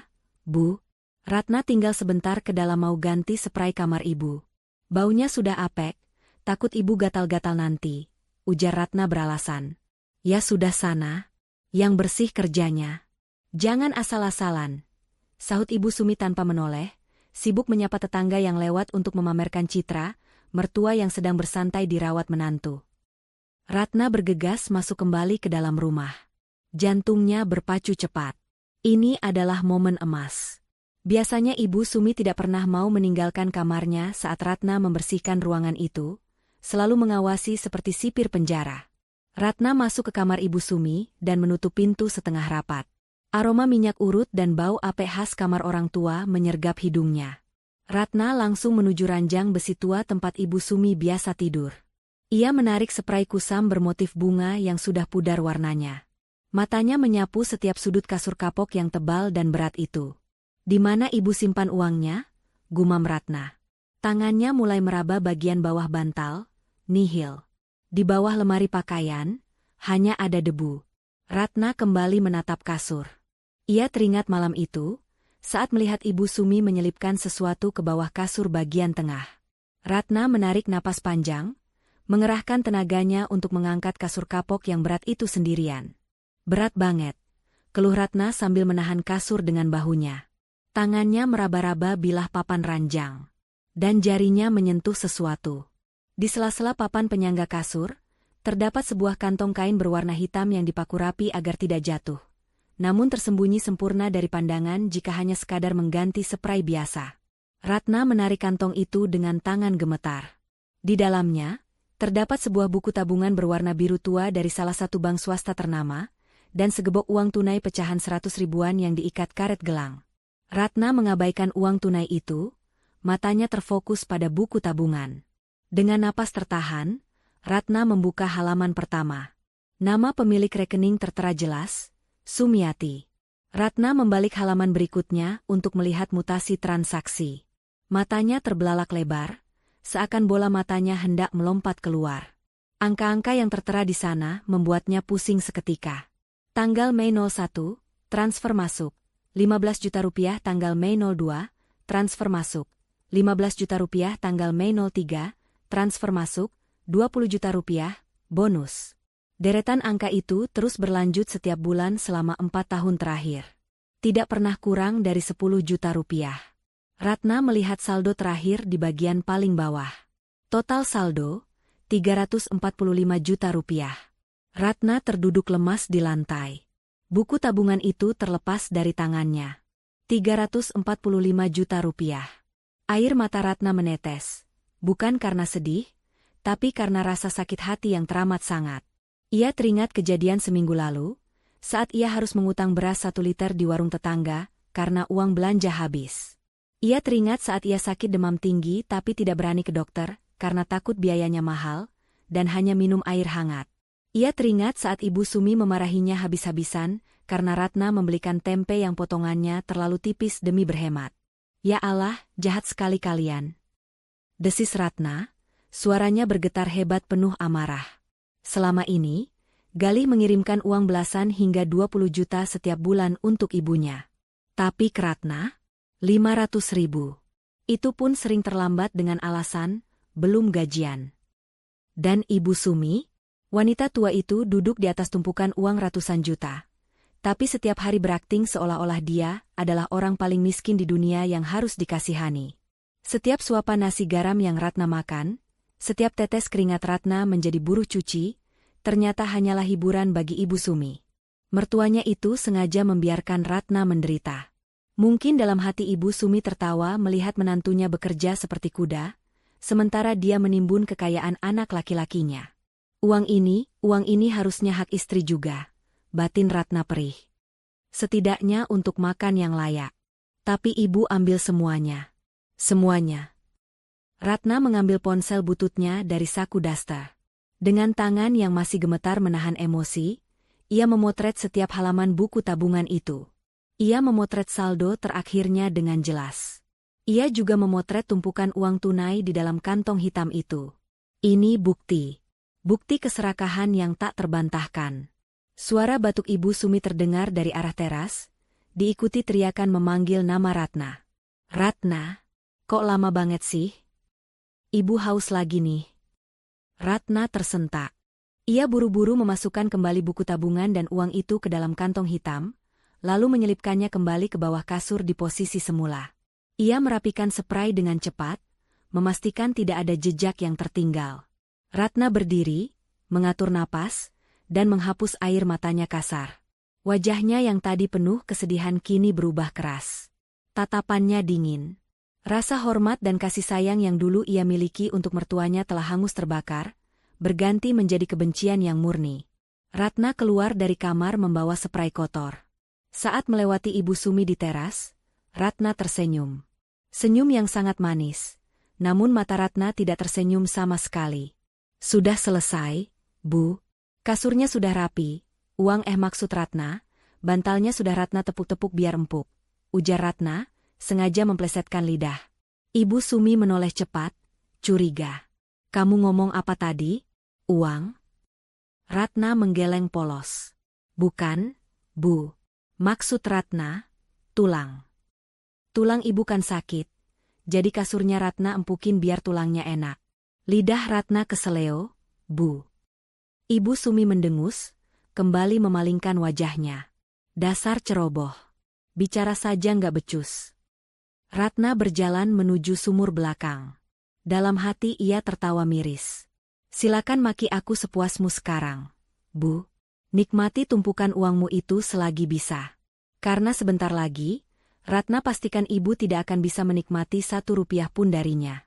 Bu." Ratna tinggal sebentar ke dalam mau ganti spray kamar Ibu. "Baunya sudah apek, takut Ibu gatal-gatal nanti," ujar Ratna beralasan. "Ya sudah sana. Yang bersih kerjanya. Jangan asal-asalan," sahut Ibu Sumi tanpa menoleh, sibuk menyapa tetangga yang lewat untuk memamerkan citra, mertua yang sedang bersantai dirawat menantu. Ratna bergegas masuk kembali ke dalam rumah. Jantungnya berpacu cepat. Ini adalah momen emas. Biasanya Ibu Sumi tidak pernah mau meninggalkan kamarnya saat Ratna membersihkan ruangan itu, selalu mengawasi seperti sipir penjara. Ratna masuk ke kamar Ibu Sumi dan menutup pintu setengah rapat. Aroma minyak urut dan bau apek khas kamar orang tua menyergap hidungnya. Ratna langsung menuju ranjang besi tua tempat Ibu Sumi biasa tidur. Ia menarik spray kusam bermotif bunga yang sudah pudar warnanya. Matanya menyapu setiap sudut kasur kapok yang tebal dan berat itu. "Di mana ibu simpan uangnya?" gumam Ratna. Tangannya mulai meraba bagian bawah bantal, nihil. Di bawah lemari pakaian, hanya ada debu. Ratna kembali menatap kasur. Ia teringat malam itu, saat melihat Ibu Sumi menyelipkan sesuatu ke bawah kasur bagian tengah. Ratna menarik napas panjang, mengerahkan tenaganya untuk mengangkat kasur kapok yang berat itu sendirian. "Berat banget," keluh Ratna sambil menahan kasur dengan bahunya. Tangannya meraba-raba bilah papan ranjang. Dan jarinya menyentuh sesuatu. Di sela-sela papan penyangga kasur, terdapat sebuah kantong kain berwarna hitam yang dipaku rapi agar tidak jatuh. Namun tersembunyi sempurna dari pandangan jika hanya sekadar mengganti spray biasa. Ratna menarik kantong itu dengan tangan gemetar. Di dalamnya, terdapat sebuah buku tabungan berwarna biru tua dari salah satu bank swasta ternama, dan segebok uang tunai pecahan 100 ribuan yang diikat karet gelang. Ratna mengabaikan uang tunai itu, matanya terfokus pada buku tabungan. Dengan napas tertahan, Ratna membuka halaman pertama. Nama pemilik rekening tertera jelas, Sumiati. Ratna membalik halaman berikutnya untuk melihat mutasi transaksi. Matanya terbelalak lebar, seakan bola matanya hendak melompat keluar. Angka-angka yang tertera di sana membuatnya pusing seketika. Tanggal Mei 01, transfer masuk. 15 juta rupiah tanggal Mei 02, transfer masuk. 15 juta rupiah tanggal Mei 03, transfer masuk. 20 juta rupiah, bonus. Deretan angka itu terus berlanjut setiap bulan selama 4 tahun terakhir. Tidak pernah kurang dari 10 juta rupiah. Ratna melihat saldo terakhir di bagian paling bawah. Total saldo, 345 juta rupiah. Ratna terduduk lemas di lantai. Buku tabungan itu terlepas dari tangannya. 345 juta rupiah. Air mata Ratna menetes. Bukan karena sedih, tapi karena rasa sakit hati yang teramat sangat. Ia teringat kejadian seminggu lalu, saat ia harus mengutang beras 1 liter di warung tetangga, karena uang belanja habis. Ia teringat saat ia sakit demam tinggi tapi tidak berani ke dokter, karena takut biayanya mahal, dan hanya minum air hangat. Ia teringat saat Ibu Sumi memarahinya habis-habisan, karena Ratna membelikan tempe yang potongannya terlalu tipis demi berhemat. "Ya Allah, jahat sekali kalian," desis Ratna, suaranya bergetar hebat penuh amarah. Selama ini, Galih mengirimkan uang belasan hingga 20 juta setiap bulan untuk ibunya. Tapi ke Ratna, 500 ribu. Itu pun sering terlambat dengan alasan, belum gajian. Dan Ibu Sumi, wanita tua itu duduk di atas tumpukan uang ratusan juta. Tapi setiap hari berakting seolah-olah dia adalah orang paling miskin di dunia yang harus dikasihani. Setiap suapan nasi garam yang Ratna makan, setiap tetes keringat Ratna menjadi buruh cuci, ternyata hanyalah hiburan bagi Ibu Sumi. Mertuanya itu sengaja membiarkan Ratna menderita. Mungkin dalam hati Ibu Sumi tertawa melihat menantunya bekerja seperti kuda, sementara dia menimbun kekayaan anak laki-lakinya. Uang ini harusnya hak istri juga, batin Ratna perih. Setidaknya untuk makan yang layak. Tapi ibu ambil semuanya. Semuanya. Ratna mengambil ponsel bututnya dari saku daster. Dengan tangan yang masih gemetar menahan emosi, ia memotret setiap halaman buku tabungan itu. Ia memotret saldo terakhirnya dengan jelas. Ia juga memotret tumpukan uang tunai di dalam kantong hitam itu. Ini bukti. Bukti keserakahan yang tak terbantahkan. Suara batuk Ibu Sumi terdengar dari arah teras, diikuti teriakan memanggil nama Ratna. "Ratna, kok lama banget sih? Ibu haus lagi nih." Ratna tersentak. Ia buru-buru memasukkan kembali buku tabungan dan uang itu ke dalam kantong hitam, lalu menyelipkannya kembali ke bawah kasur di posisi semula. Ia merapikan spray dengan cepat, memastikan tidak ada jejak yang tertinggal. Ratna berdiri, mengatur napas, dan menghapus air matanya kasar. Wajahnya yang tadi penuh kesedihan kini berubah keras. Tatapannya dingin. Rasa hormat dan kasih sayang yang dulu ia miliki untuk mertuanya telah hangus terbakar, berganti menjadi kebencian yang murni. Ratna keluar dari kamar membawa spray kotor. Saat melewati Ibu Sumi di teras, Ratna tersenyum. Senyum yang sangat manis, namun mata Ratna tidak tersenyum sama sekali. Sudah selesai, Bu. Kasurnya sudah rapi, maksud Ratna, bantalnya sudah Ratna tepuk-tepuk biar empuk. Ujar Ratna, sengaja memplesetkan lidah. Ibu Sumi menoleh cepat, curiga. Kamu ngomong apa tadi? Uang? Ratna menggeleng polos. Bukan, Bu. Maksud Ratna, tulang. Tulang ibu kan sakit, jadi kasurnya Ratna empukin biar tulangnya enak. Lidah Ratna keseleo, Bu. Ibu Sumi mendengus, kembali memalingkan wajahnya. Dasar ceroboh. Bicara saja nggak becus. Ratna berjalan menuju sumur belakang. Dalam hati ia tertawa miris. Silakan maki aku sepuasmu sekarang, Bu. Nikmati tumpukan uangmu itu selagi bisa. Karena sebentar lagi, Ratna pastikan ibu tidak akan bisa menikmati 1 rupiah pun darinya.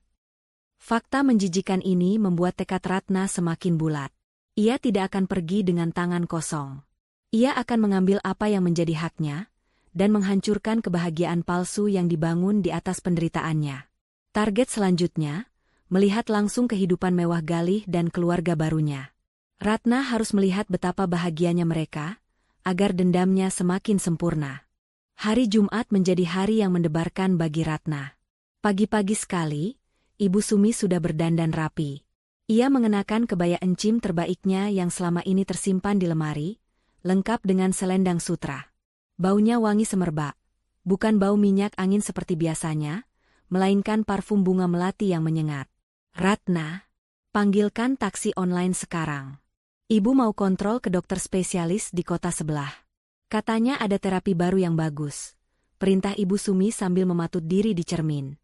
Fakta menjijikan ini membuat tekad Ratna semakin bulat. Ia tidak akan pergi dengan tangan kosong. Ia akan mengambil apa yang menjadi haknya, dan menghancurkan kebahagiaan palsu yang dibangun di atas penderitaannya. Target selanjutnya, melihat langsung kehidupan mewah Galih dan keluarga barunya. Ratna harus melihat betapa bahagianya mereka, agar dendamnya semakin sempurna. Hari Jumat menjadi hari yang mendebarkan bagi Ratna. Pagi-pagi sekali, Ibu Sumi sudah berdandan rapi. Ia mengenakan kebaya encim terbaiknya yang selama ini tersimpan di lemari, lengkap dengan selendang sutra. Baunya wangi semerbak, bukan bau minyak angin seperti biasanya, melainkan parfum bunga melati yang menyengat. Ratna, panggilkan taksi online sekarang. Ibu mau kontrol ke dokter spesialis di kota sebelah. Katanya ada terapi baru yang bagus. Perintah Ibu Sumi sambil mematut diri di cermin.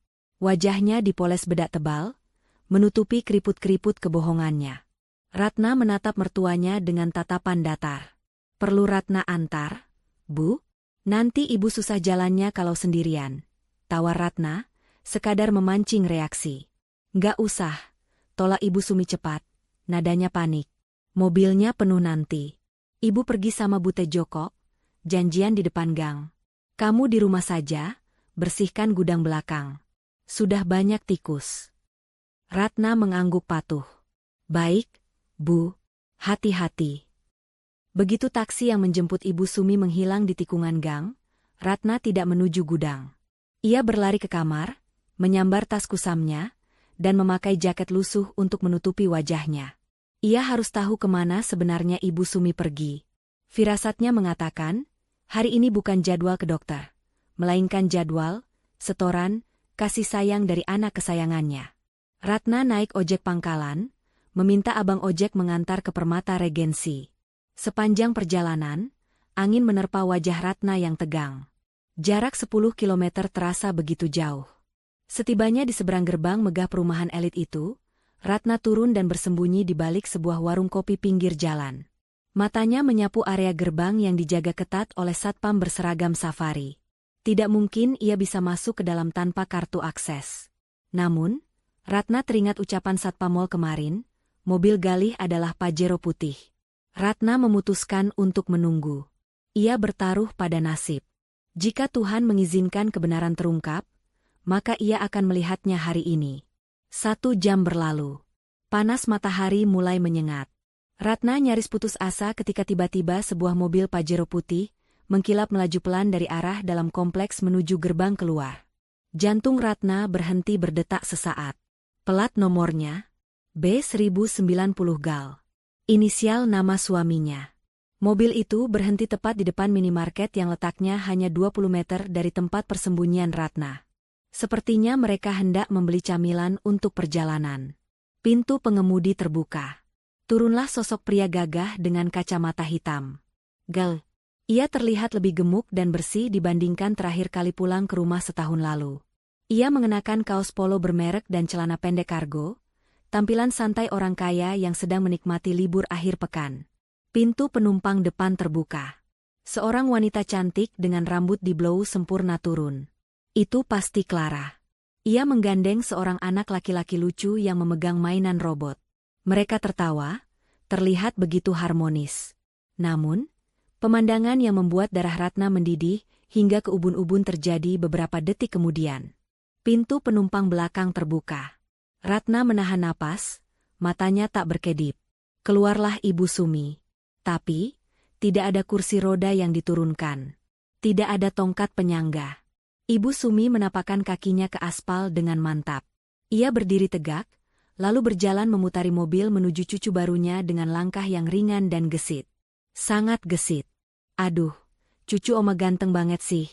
Wajahnya dipoles bedak tebal, menutupi keriput-keriput kebohongannya. Ratna menatap mertuanya dengan tatapan datar. Perlu Ratna antar, Bu? Nanti ibu susah jalannya kalau sendirian. Tawar Ratna, sekadar memancing reaksi. Nggak usah, tolak Ibu Sumi cepat, nadanya panik. Mobilnya penuh nanti. Ibu pergi sama Bute Joko, janjian di depan gang. Kamu di rumah saja, bersihkan gudang belakang. Sudah banyak tikus. Ratna mengangguk patuh. Baik, Bu, hati-hati. Begitu taksi yang menjemput Ibu Sumi menghilang di tikungan gang, Ratna tidak menuju gudang. Ia berlari ke kamar, menyambar tas kusamnya, dan memakai jaket lusuh untuk menutupi wajahnya. Ia harus tahu kemana sebenarnya Ibu Sumi pergi. Firasatnya mengatakan, hari ini bukan jadwal ke dokter, melainkan jadwal, setoran, kasih sayang dari anak kesayangannya. Ratna naik ojek pangkalan, meminta abang ojek mengantar ke Permata Regensi. Sepanjang perjalanan, angin menerpa wajah Ratna yang tegang. Jarak 10 kilometer terasa begitu jauh. Setibanya di seberang gerbang megah perumahan elit itu, Ratna turun dan bersembunyi di balik sebuah warung kopi pinggir jalan. Matanya menyapu area gerbang yang dijaga ketat oleh satpam berseragam safari. Tidak mungkin ia bisa masuk ke dalam tanpa kartu akses. Namun, Ratna teringat ucapan satpam mal kemarin, mobil Galih adalah Pajero putih. Ratna memutuskan untuk menunggu. Ia bertaruh pada nasib. Jika Tuhan mengizinkan kebenaran terungkap, maka ia akan melihatnya hari ini. 1 jam berlalu. Panas matahari mulai menyengat. Ratna nyaris putus asa ketika tiba-tiba sebuah mobil Pajero putih mengkilap melaju pelan dari arah dalam kompleks menuju gerbang keluar. Jantung Ratna berhenti berdetak sesaat. Plat nomornya B1090 Gal. Inisial nama suaminya. Mobil itu berhenti tepat di depan minimarket yang letaknya hanya 20 meter dari tempat persembunyian Ratna. Sepertinya mereka hendak membeli camilan untuk perjalanan. Pintu pengemudi terbuka. Turunlah sosok pria gagah dengan kacamata hitam. Gal. Ia terlihat lebih gemuk dan bersih dibandingkan terakhir kali pulang ke rumah setahun lalu. Ia mengenakan kaos polo bermerek dan celana pendek kargo, tampilan santai orang kaya yang sedang menikmati libur akhir pekan. Pintu penumpang depan terbuka. Seorang wanita cantik dengan rambut di-blow sempurna turun. Itu pasti Clara. Ia menggandeng seorang anak laki-laki lucu yang memegang mainan robot. Mereka tertawa, terlihat begitu harmonis. Namun, pemandangan yang membuat darah Ratna mendidih hingga ke ubun-ubun terjadi beberapa detik kemudian. Pintu penumpang belakang terbuka. Ratna menahan napas, matanya tak berkedip. Keluarlah Ibu Sumi. Tapi, tidak ada kursi roda yang diturunkan. Tidak ada tongkat penyangga. Ibu Sumi menapakkan kakinya ke aspal dengan mantap. Ia berdiri tegak, lalu berjalan memutari mobil menuju cucu barunya dengan langkah yang ringan dan gesit. Sangat gesit. Aduh, cucu Oma ganteng banget sih.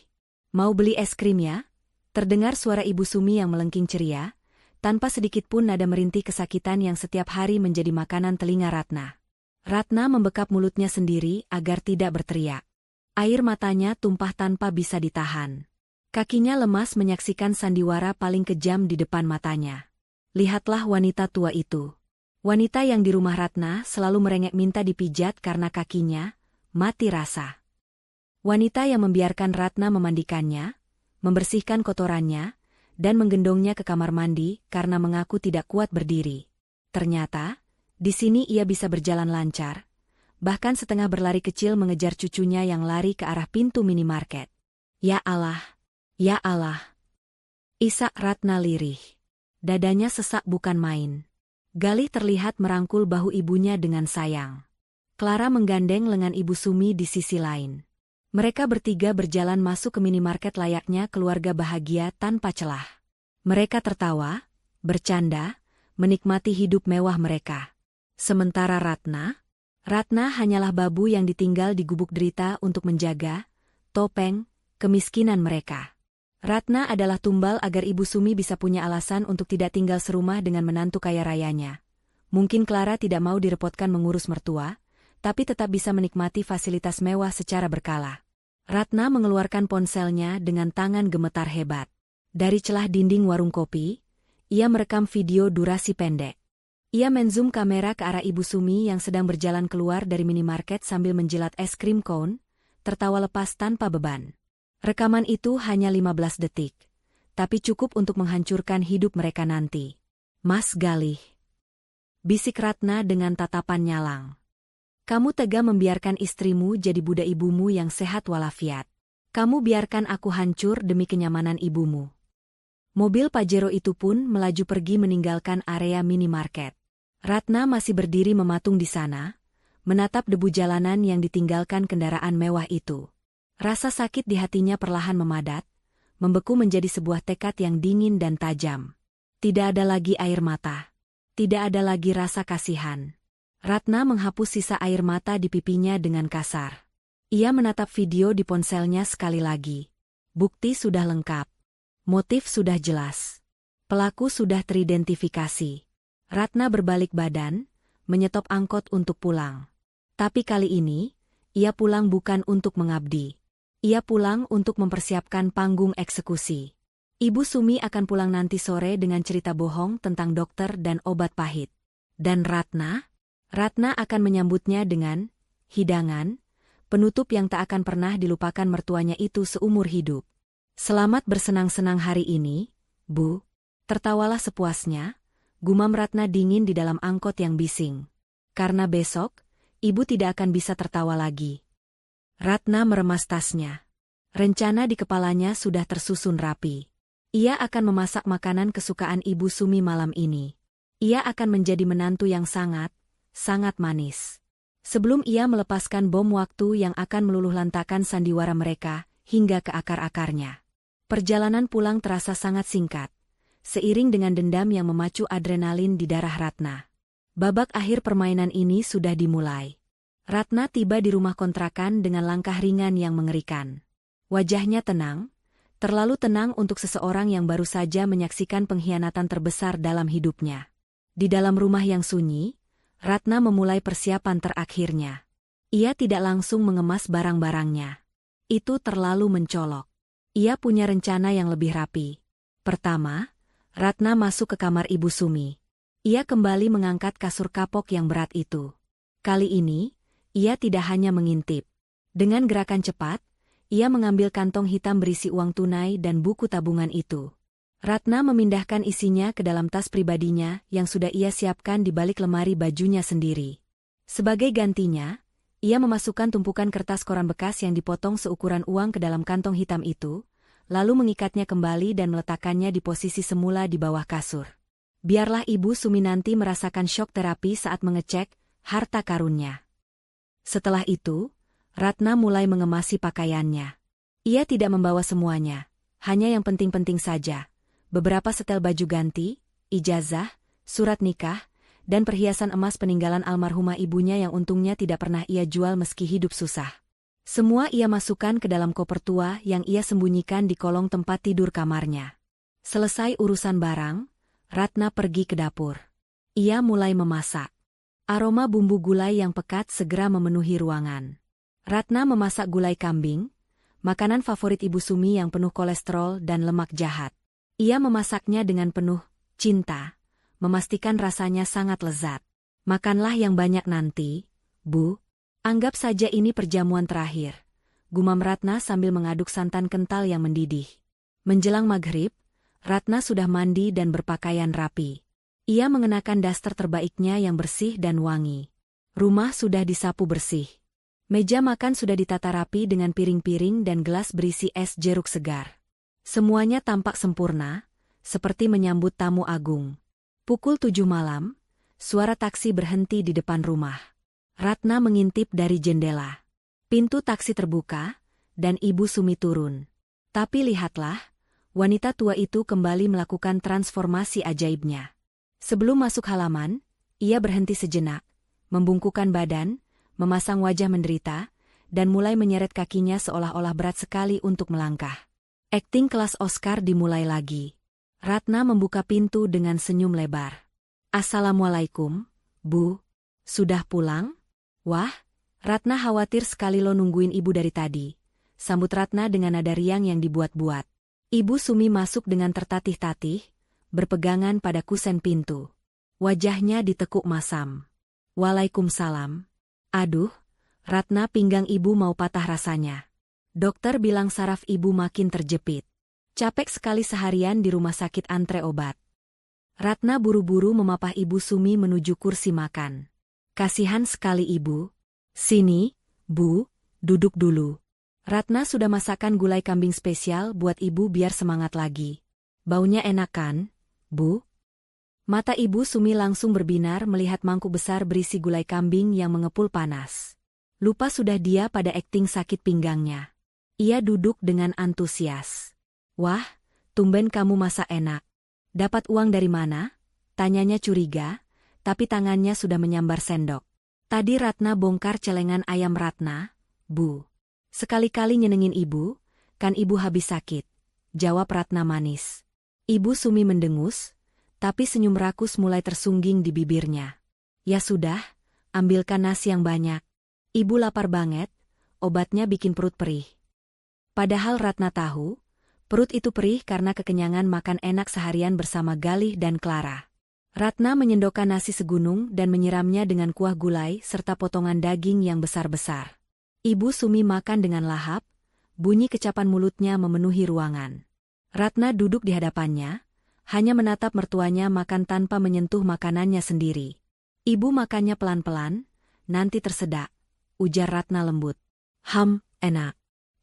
Mau beli es krim ya? Terdengar suara Ibu Sumi yang melengking ceria, tanpa sedikit pun nada merintih kesakitan yang setiap hari menjadi makanan telinga Ratna. Ratna membekap mulutnya sendiri agar tidak berteriak. Air matanya tumpah tanpa bisa ditahan. Kakinya lemas menyaksikan sandiwara paling kejam di depan matanya. Lihatlah wanita tua itu. Wanita yang di rumah Ratna selalu merengek minta dipijat karena kakinya mati rasa. Wanita yang membiarkan Ratna memandikannya, membersihkan kotorannya, dan menggendongnya ke kamar mandi karena mengaku tidak kuat berdiri. Ternyata, di sini ia bisa berjalan lancar, bahkan setengah berlari kecil mengejar cucunya yang lari ke arah pintu minimarket. Ya Allah, ya Allah. Isak Ratna lirih. Dadanya sesak bukan main. Galih terlihat merangkul bahu ibunya dengan sayang. Clara menggandeng lengan Ibu Sumi di sisi lain. Mereka bertiga berjalan masuk ke minimarket layaknya keluarga bahagia tanpa celah. Mereka tertawa, bercanda, menikmati hidup mewah mereka. Sementara Ratna hanyalah babu yang ditinggal di gubuk derita untuk menjaga, topeng, kemiskinan mereka. Ratna adalah tumbal agar Ibu Sumi bisa punya alasan untuk tidak tinggal serumah dengan menantu kaya rayanya. Mungkin Clara tidak mau direpotkan mengurus mertua, tapi tetap bisa menikmati fasilitas mewah secara berkala. Ratna mengeluarkan ponselnya dengan tangan gemetar hebat. Dari celah dinding warung kopi, ia merekam video durasi pendek. Ia menzoom kamera ke arah Ibu Sumi yang sedang berjalan keluar dari minimarket sambil menjilat es krim cone, tertawa lepas tanpa beban. Rekaman itu hanya 15 detik, tapi cukup untuk menghancurkan hidup mereka nanti. Mas Galih, bisik Ratna dengan tatapan nyalang. Kamu tega membiarkan istrimu jadi budak ibumu yang sehat walafiat. Kamu biarkan aku hancur demi kenyamanan ibumu. Mobil Pajero itu pun melaju pergi meninggalkan area minimarket. Ratna masih berdiri mematung di sana, menatap debu jalanan yang ditinggalkan kendaraan mewah itu. Rasa sakit di hatinya perlahan memadat, membeku menjadi sebuah tekad yang dingin dan tajam. Tidak ada lagi air mata. Tidak ada lagi rasa kasihan. Ratna menghapus sisa air mata di pipinya dengan kasar. Ia menatap video di ponselnya sekali lagi. Bukti sudah lengkap. Motif sudah jelas. Pelaku sudah teridentifikasi. Ratna berbalik badan, menyetop angkot untuk pulang. Tapi kali ini, ia pulang bukan untuk mengabdi. Ia pulang untuk mempersiapkan panggung eksekusi. Ibu Sumi akan pulang nanti sore dengan cerita bohong tentang dokter dan obat pahit. Dan Ratna akan menyambutnya dengan hidangan, penutup yang tak akan pernah dilupakan mertuanya itu seumur hidup. Selamat bersenang-senang hari ini, Bu. Tertawalah sepuasnya, gumam Ratna dingin di dalam angkot yang bising. Karena besok, Ibu tidak akan bisa tertawa lagi. Ratna meremas tasnya. Rencana di kepalanya sudah tersusun rapi. Ia akan memasak makanan kesukaan Ibu Sumi malam ini. Ia akan menjadi menantu yang sangat manis. Sebelum ia melepaskan bom waktu yang akan meluluhlantakan sandiwara mereka hingga ke akar-akarnya. Perjalanan pulang terasa sangat singkat, seiring dengan dendam yang memacu adrenalin di darah Ratna. Babak akhir permainan ini sudah dimulai. Ratna tiba di rumah kontrakan dengan langkah ringan yang mengerikan. Wajahnya tenang, terlalu tenang untuk seseorang yang baru saja menyaksikan pengkhianatan terbesar dalam hidupnya. Di dalam rumah yang sunyi, Ratna memulai persiapan terakhirnya. Ia tidak langsung mengemas barang-barangnya. Itu terlalu mencolok. Ia punya rencana yang lebih rapi. Pertama, Ratna masuk ke kamar Ibu Sumi. Ia kembali mengangkat kasur kapok yang berat itu. Kali ini, ia tidak hanya mengintip. Dengan gerakan cepat, ia mengambil kantong hitam berisi uang tunai dan buku tabungan itu. Ratna memindahkan isinya ke dalam tas pribadinya yang sudah ia siapkan di balik lemari bajunya sendiri. Sebagai gantinya, ia memasukkan tumpukan kertas koran bekas yang dipotong seukuran uang ke dalam kantong hitam itu, lalu mengikatnya kembali dan meletakkannya di posisi semula di bawah kasur. Biarlah Ibu Sumi nanti merasakan syok terapi saat mengecek harta karunnya. Setelah itu, Ratna mulai mengemasi pakaiannya. Ia tidak membawa semuanya, hanya yang penting-penting saja. Beberapa setel baju ganti, ijazah, surat nikah, dan perhiasan emas peninggalan almarhumah ibunya yang untungnya tidak pernah ia jual meski hidup susah. Semua ia masukkan ke dalam koper tua yang ia sembunyikan di kolong tempat tidur kamarnya. Selesai urusan barang, Ratna pergi ke dapur. Ia mulai memasak. Aroma bumbu gulai yang pekat segera memenuhi ruangan. Ratna memasak gulai kambing, makanan favorit Ibu Sumi yang penuh kolesterol dan lemak jahat. Ia memasaknya dengan penuh cinta, memastikan rasanya sangat lezat. Makanlah yang banyak nanti, Bu. Anggap saja ini perjamuan terakhir, gumam Ratna sambil mengaduk santan kental yang mendidih. Menjelang maghrib, Ratna sudah mandi dan berpakaian rapi. Ia mengenakan daster terbaiknya yang bersih dan wangi. Rumah sudah disapu bersih. Meja makan sudah ditata rapi dengan piring-piring dan gelas berisi es jeruk segar. Semuanya tampak sempurna, seperti menyambut tamu agung. Pukul 7 malam, suara taksi berhenti di depan rumah. Ratna mengintip dari jendela. Pintu taksi terbuka, dan Ibu Sumi turun. Tapi lihatlah, wanita tua itu kembali melakukan transformasi ajaibnya. Sebelum masuk halaman, ia berhenti sejenak, membungkukkan badan, memasang wajah menderita, dan mulai menyeret kakinya seolah-olah berat sekali untuk melangkah. Akting kelas Oscar dimulai lagi. Ratna membuka pintu dengan senyum lebar. Assalamualaikum, Bu. Sudah pulang? Wah, Ratna khawatir sekali lo nungguin Ibu dari tadi. Sambut Ratna dengan nada riang yang dibuat-buat. Ibu Sumi masuk dengan tertatih-tatih, berpegangan pada kusen pintu. Wajahnya ditekuk masam. Waalaikumsalam. Aduh, Ratna pinggang Ibu mau patah rasanya. Dokter bilang saraf Ibu makin terjepit. Capek sekali seharian di rumah sakit antre obat. Ratna buru-buru memapah Ibu Sumi menuju kursi makan. Kasihan sekali Ibu. Sini, Bu, duduk dulu. Ratna sudah masakan gulai kambing spesial buat Ibu biar semangat lagi. Baunya enak kan, Bu? Mata Ibu Sumi langsung berbinar melihat mangkuk besar berisi gulai kambing yang mengepul panas. Lupa sudah dia pada akting sakit pinggangnya. Ia duduk dengan antusias. Wah, tumben kamu masak enak. Dapat uang dari mana? Tanyanya curiga, tapi tangannya sudah menyambar sendok. Tadi Ratna bongkar celengan ayam Ratna, Bu. Sekali-kali nyenengin Ibu, kan Ibu habis sakit. Jawab Ratna manis. Ibu Sumi mendengus, tapi senyum rakus mulai tersungging di bibirnya. Ya sudah, ambilkan nasi yang banyak. Ibu lapar banget, obatnya bikin perut perih. Padahal Ratna tahu, perut itu perih karena kekenyangan makan enak seharian bersama Galih dan Clara. Ratna menyendokkan nasi segunung dan menyiramnya dengan kuah gulai serta potongan daging yang besar-besar. Ibu Sumi makan dengan lahap, bunyi kecapan mulutnya memenuhi ruangan. Ratna duduk di hadapannya, hanya menatap mertuanya makan tanpa menyentuh makanannya sendiri. Ibu makannya pelan-pelan, nanti tersedak, ujar Ratna lembut. Enak.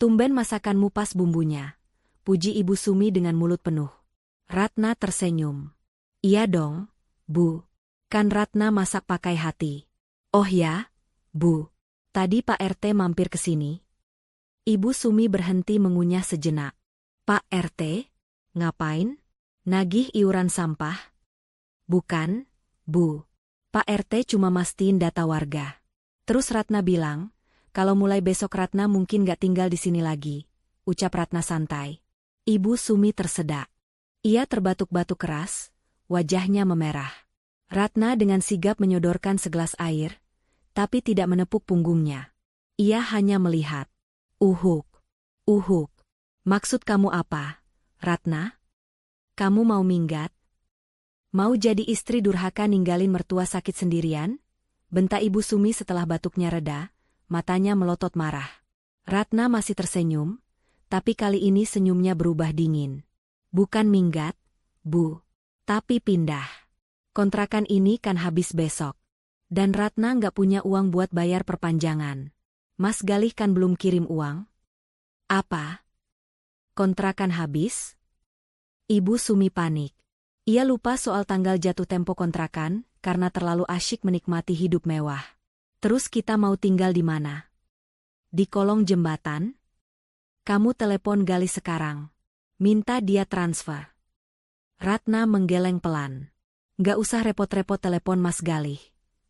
Tumben masakanmu pas bumbunya. Puji Ibu Sumi dengan mulut penuh. Ratna tersenyum. Iya dong, Bu. Kan Ratna masak pakai hati. Oh ya, Bu. Tadi Pak RT mampir ke sini. Ibu Sumi berhenti mengunyah sejenak. Pak RT? Ngapain? Nagih iuran sampah? Bukan, Bu. Pak RT cuma mastiin data warga. Terus Ratna bilang, kalau mulai besok Ratna mungkin gak tinggal di sini lagi, ucap Ratna santai. Ibu Sumi tersedak. Ia terbatuk-batuk keras, wajahnya memerah. Ratna dengan sigap menyodorkan segelas air, tapi tidak menepuk punggungnya. Ia hanya melihat. Uhuk. Maksud kamu apa, Ratna? Kamu mau minggat? Mau jadi istri durhaka ninggalin mertua sakit sendirian? Bentak Ibu Sumi setelah batuknya reda. Matanya melotot marah. Ratna masih tersenyum, tapi kali ini senyumnya berubah dingin. Bukan minggat, Bu. Tapi pindah. Kontrakan ini kan habis besok. Dan Ratna nggak punya uang buat bayar perpanjangan. Mas Galih kan belum kirim uang. Apa? Kontrakan habis? Ibu Sumi panik. Ia lupa soal tanggal jatuh tempo kontrakan karena terlalu asyik menikmati hidup mewah. Terus kita mau tinggal di mana? Di kolong jembatan? Kamu telepon Galih sekarang. Minta dia transfer. Ratna menggeleng pelan. Nggak usah repot-repot telepon Mas Galih.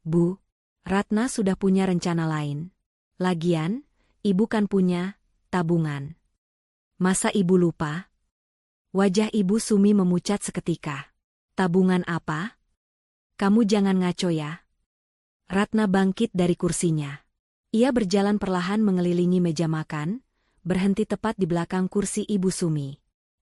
Bu, Ratna sudah punya rencana lain. Lagian, ibu kan punya tabungan. Masa ibu lupa? Wajah ibu Sumi memucat seketika. Tabungan apa? Kamu jangan ngaco ya. Ratna bangkit dari kursinya. Ia berjalan perlahan mengelilingi meja makan, berhenti tepat di belakang kursi ibu Sumi.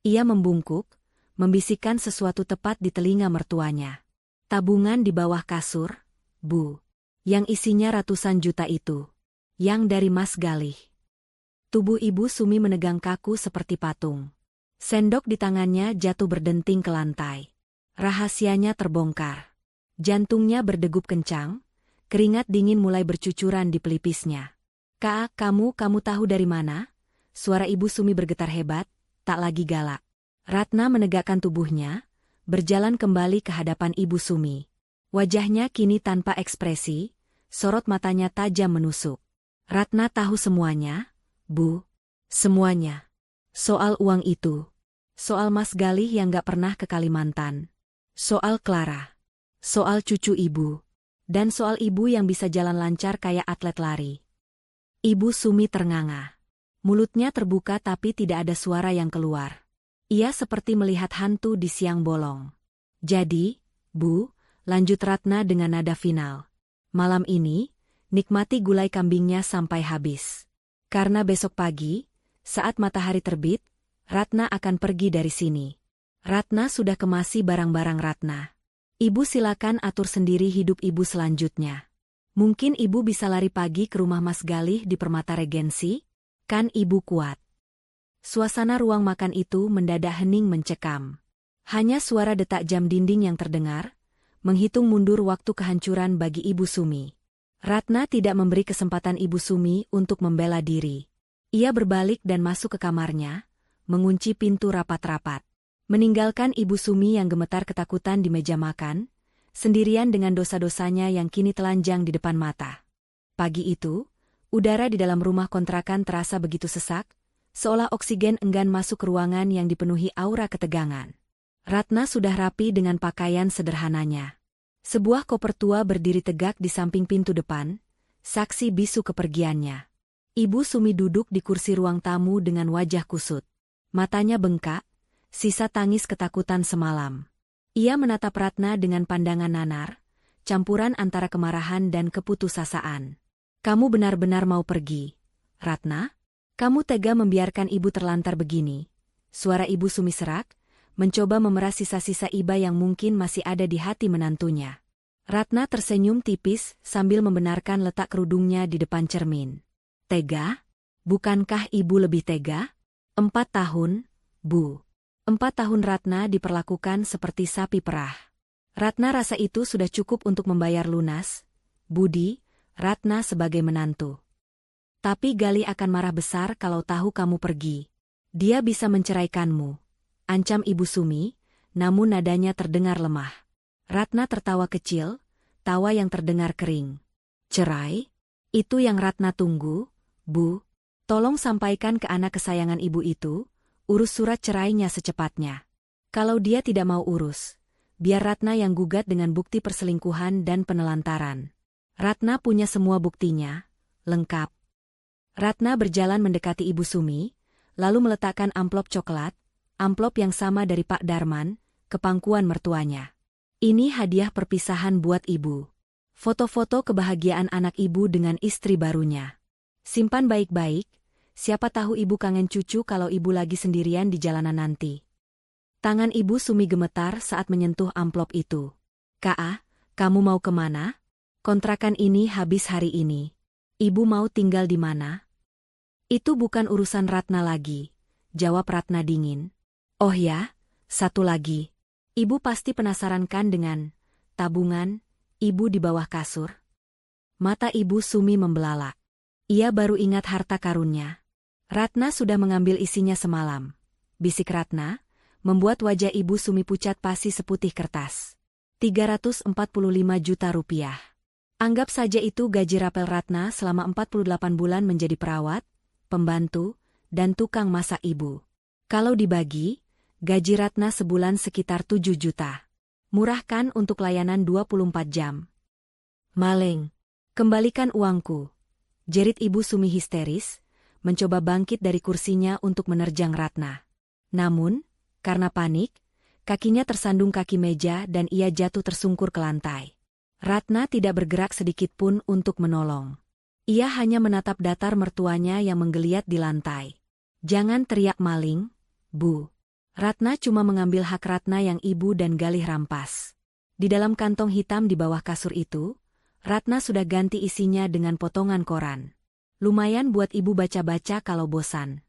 Ia membungkuk, membisikkan sesuatu tepat di telinga mertuanya. Tabungan di bawah kasur, Bu. Yang isinya ratusan juta itu. Yang dari Mas Galih. Tubuh ibu Sumi menegang kaku seperti patung. Sendok di tangannya jatuh berdenting ke lantai. Rahasianya terbongkar. Jantungnya berdegup kencang, keringat dingin mulai bercucuran di pelipisnya. Kak, kamu tahu dari mana? Suara ibu Sumi bergetar hebat, tak lagi galak. Ratna menegakkan tubuhnya, berjalan kembali ke hadapan ibu Sumi. Wajahnya kini tanpa ekspresi, sorot matanya tajam menusuk. Ratna tahu semuanya, Bu. Semuanya. Soal uang itu. Soal Mas Galih yang gak pernah ke Kalimantan. Soal Clara. Soal cucu ibu. Dan soal ibu yang bisa jalan lancar kayak atlet lari. Ibu Sumi ternganga. Mulutnya terbuka tapi tidak ada suara yang keluar. Ia seperti melihat hantu di siang bolong. Jadi, Bu, lanjut Ratna dengan nada final. Malam ini, nikmati gulai kambingnya sampai habis. Karena besok pagi, saat matahari terbit, Ratna akan pergi dari sini. Ratna sudah kemasi barang-barang Ratna. Ibu silakan atur sendiri hidup ibu selanjutnya. Mungkin ibu bisa lari pagi ke rumah Mas Galih di Permata Regensi? Kan ibu kuat. Suasana ruang makan itu mendadak hening mencekam. Hanya suara detak jam dinding yang terdengar, menghitung mundur waktu kehancuran bagi ibu Sumi. Ratna tidak memberi kesempatan ibu Sumi untuk membela diri. Ia berbalik dan masuk ke kamarnya, mengunci pintu rapat-rapat. Meninggalkan ibu Sumi yang gemetar ketakutan di meja makan, sendirian dengan dosa-dosanya yang kini telanjang di depan mata. Pagi itu, udara di dalam rumah kontrakan terasa begitu sesak, seolah oksigen enggan masuk ke ruangan yang dipenuhi aura ketegangan. Ratna sudah rapi dengan pakaian sederhananya. Sebuah koper tua berdiri tegak di samping pintu depan, saksi bisu kepergiannya. Ibu Sumi duduk di kursi ruang tamu dengan wajah kusut. Matanya bengkak, sisa tangis ketakutan semalam. Ia menatap Ratna dengan pandangan nanar, campuran antara kemarahan dan keputusasaan. Kamu benar-benar mau pergi, Ratna? Kamu tega membiarkan ibu terlantar begini? Suara ibu Sumi serak, mencoba memeras sisa-sisa iba yang mungkin masih ada di hati menantunya. Ratna tersenyum tipis sambil membenarkan letak kerudungnya di depan cermin. Tega? Bukankah ibu lebih tega? 4 tahun, Bu. 4 tahun Ratna diperlakukan seperti sapi perah. Ratna rasa itu sudah cukup untuk membayar lunas budi Ratna sebagai menantu. Tapi Galih akan marah besar kalau tahu kamu pergi. Dia bisa menceraikanmu, ancam ibu Sumi, namun nadanya terdengar lemah. Ratna tertawa kecil, tawa yang terdengar kering. Cerai? Itu yang Ratna tunggu, Bu. Tolong sampaikan ke anak kesayangan ibu itu, urus surat cerainya secepatnya. Kalau dia tidak mau urus, biar Ratna yang gugat dengan bukti perselingkuhan dan penelantaran. Ratna punya semua buktinya, lengkap. Ratna berjalan mendekati ibu Sumi, lalu meletakkan amplop coklat, amplop yang sama dari Pak Darman, ke pangkuan mertuanya. Ini hadiah perpisahan buat ibu. Foto-foto kebahagiaan anak ibu dengan istri barunya. Simpan baik-baik. Siapa tahu ibu kangen cucu kalau ibu lagi sendirian di jalanan nanti. Tangan ibu Sumi gemetar saat menyentuh amplop itu. Kak, kamu mau kemana? Kontrakan ini habis hari ini. Ibu mau tinggal di mana? Itu bukan urusan Ratna lagi, jawab Ratna dingin. Oh ya, satu lagi. Ibu pasti penasaran kan dengan tabungan ibu di bawah kasur? Mata Ibu Sumi membelalak. Ia baru ingat harta karunnya. Ratna sudah mengambil isinya semalam. Bisik Ratna, membuat wajah Ibu Sumi pucat pasi seputih kertas. 345 juta rupiah. Anggap saja itu gaji rapel Ratna selama 48 bulan menjadi perawat, pembantu, dan tukang masak ibu. Kalau dibagi, gaji Ratna sebulan sekitar 7 juta. Murah kan untuk layanan 24 jam? Maling. Kembalikan uangku. Jerit Ibu Sumi histeris, mencoba bangkit dari kursinya untuk menerjang Ratna. Namun, karena panik, kakinya tersandung kaki meja dan ia jatuh tersungkur ke lantai. Ratna tidak bergerak sedikit pun untuk menolong. Ia hanya menatap datar mertuanya yang menggeliat di lantai. Jangan teriak maling, Bu. Ratna cuma mengambil hak Ratna yang ibu dan Galih rampas. Di dalam kantong hitam di bawah kasur itu, Ratna sudah ganti isinya dengan potongan koran. Lumayan buat ibu baca-baca kalau bosan.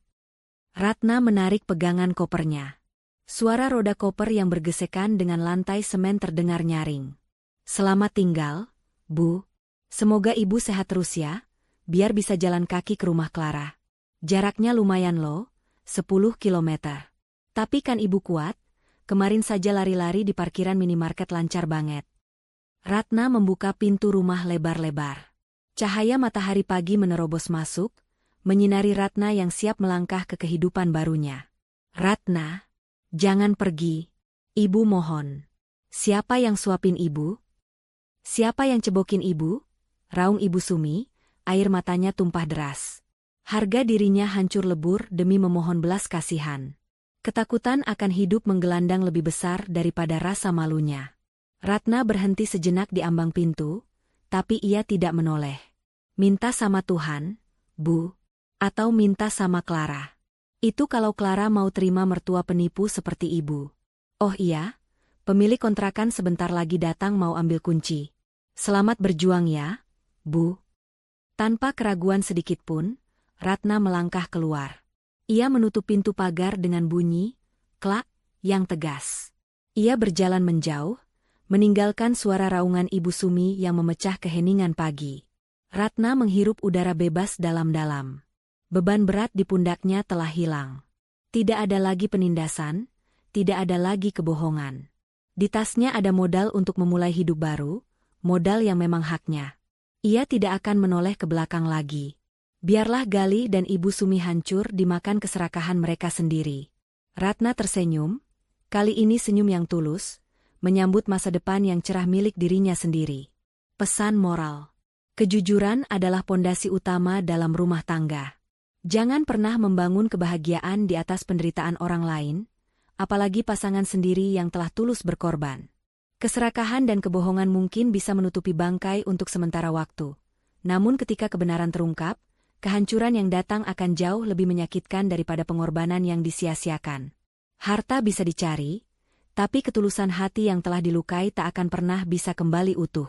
Ratna menarik pegangan kopernya. Suara roda koper yang bergesekan dengan lantai semen terdengar nyaring. Selamat tinggal, Bu. Semoga ibu sehat terus ya, biar bisa jalan kaki ke rumah Clara. Jaraknya lumayan loh, 10 kilometer. Tapi kan ibu kuat, kemarin saja lari-lari di parkiran minimarket lancar banget. Ratna membuka pintu rumah lebar-lebar. Cahaya matahari pagi menerobos masuk, menyinari Ratna yang siap melangkah ke kehidupan barunya. Ratna, jangan pergi. Ibu mohon. Siapa yang suapin ibu? Siapa yang cebokin ibu? Raung Ibu Sumi, air matanya tumpah deras. Harga dirinya hancur lebur demi memohon belas kasihan. Ketakutan akan hidup menggelandang lebih besar daripada rasa malunya. Ratna berhenti sejenak di ambang pintu, tapi ia tidak menoleh. Minta sama Tuhan, Bu, atau minta sama Clara. Itu kalau Clara mau terima mertua penipu seperti ibu. Oh iya, pemilik kontrakan sebentar lagi datang mau ambil kunci. Selamat berjuang ya, Bu. Tanpa keraguan sedikit pun, Ratna melangkah keluar. Ia menutup pintu pagar dengan bunyi, klak, yang tegas. Ia berjalan menjauh, meninggalkan suara raungan Ibu Sumi yang memecah keheningan pagi. Ratna menghirup udara bebas dalam-dalam. Beban berat di pundaknya telah hilang. Tidak ada lagi penindasan, tidak ada lagi kebohongan. Di tasnya ada modal untuk memulai hidup baru, modal yang memang haknya. Ia tidak akan menoleh ke belakang lagi. Biarlah Galih dan Ibu Sumi hancur dimakan keserakahan mereka sendiri. Ratna tersenyum, kali ini senyum yang tulus, menyambut masa depan yang cerah milik dirinya sendiri. Pesan moral. Kejujuran adalah pondasi utama dalam rumah tangga. Jangan pernah membangun kebahagiaan di atas penderitaan orang lain, apalagi pasangan sendiri yang telah tulus berkorban. Keserakahan dan kebohongan mungkin bisa menutupi bangkai untuk sementara waktu. Namun ketika kebenaran terungkap, kehancuran yang datang akan jauh lebih menyakitkan daripada pengorbanan yang disia-siakan. Harta bisa dicari, tapi ketulusan hati yang telah dilukai tak akan pernah bisa kembali utuh.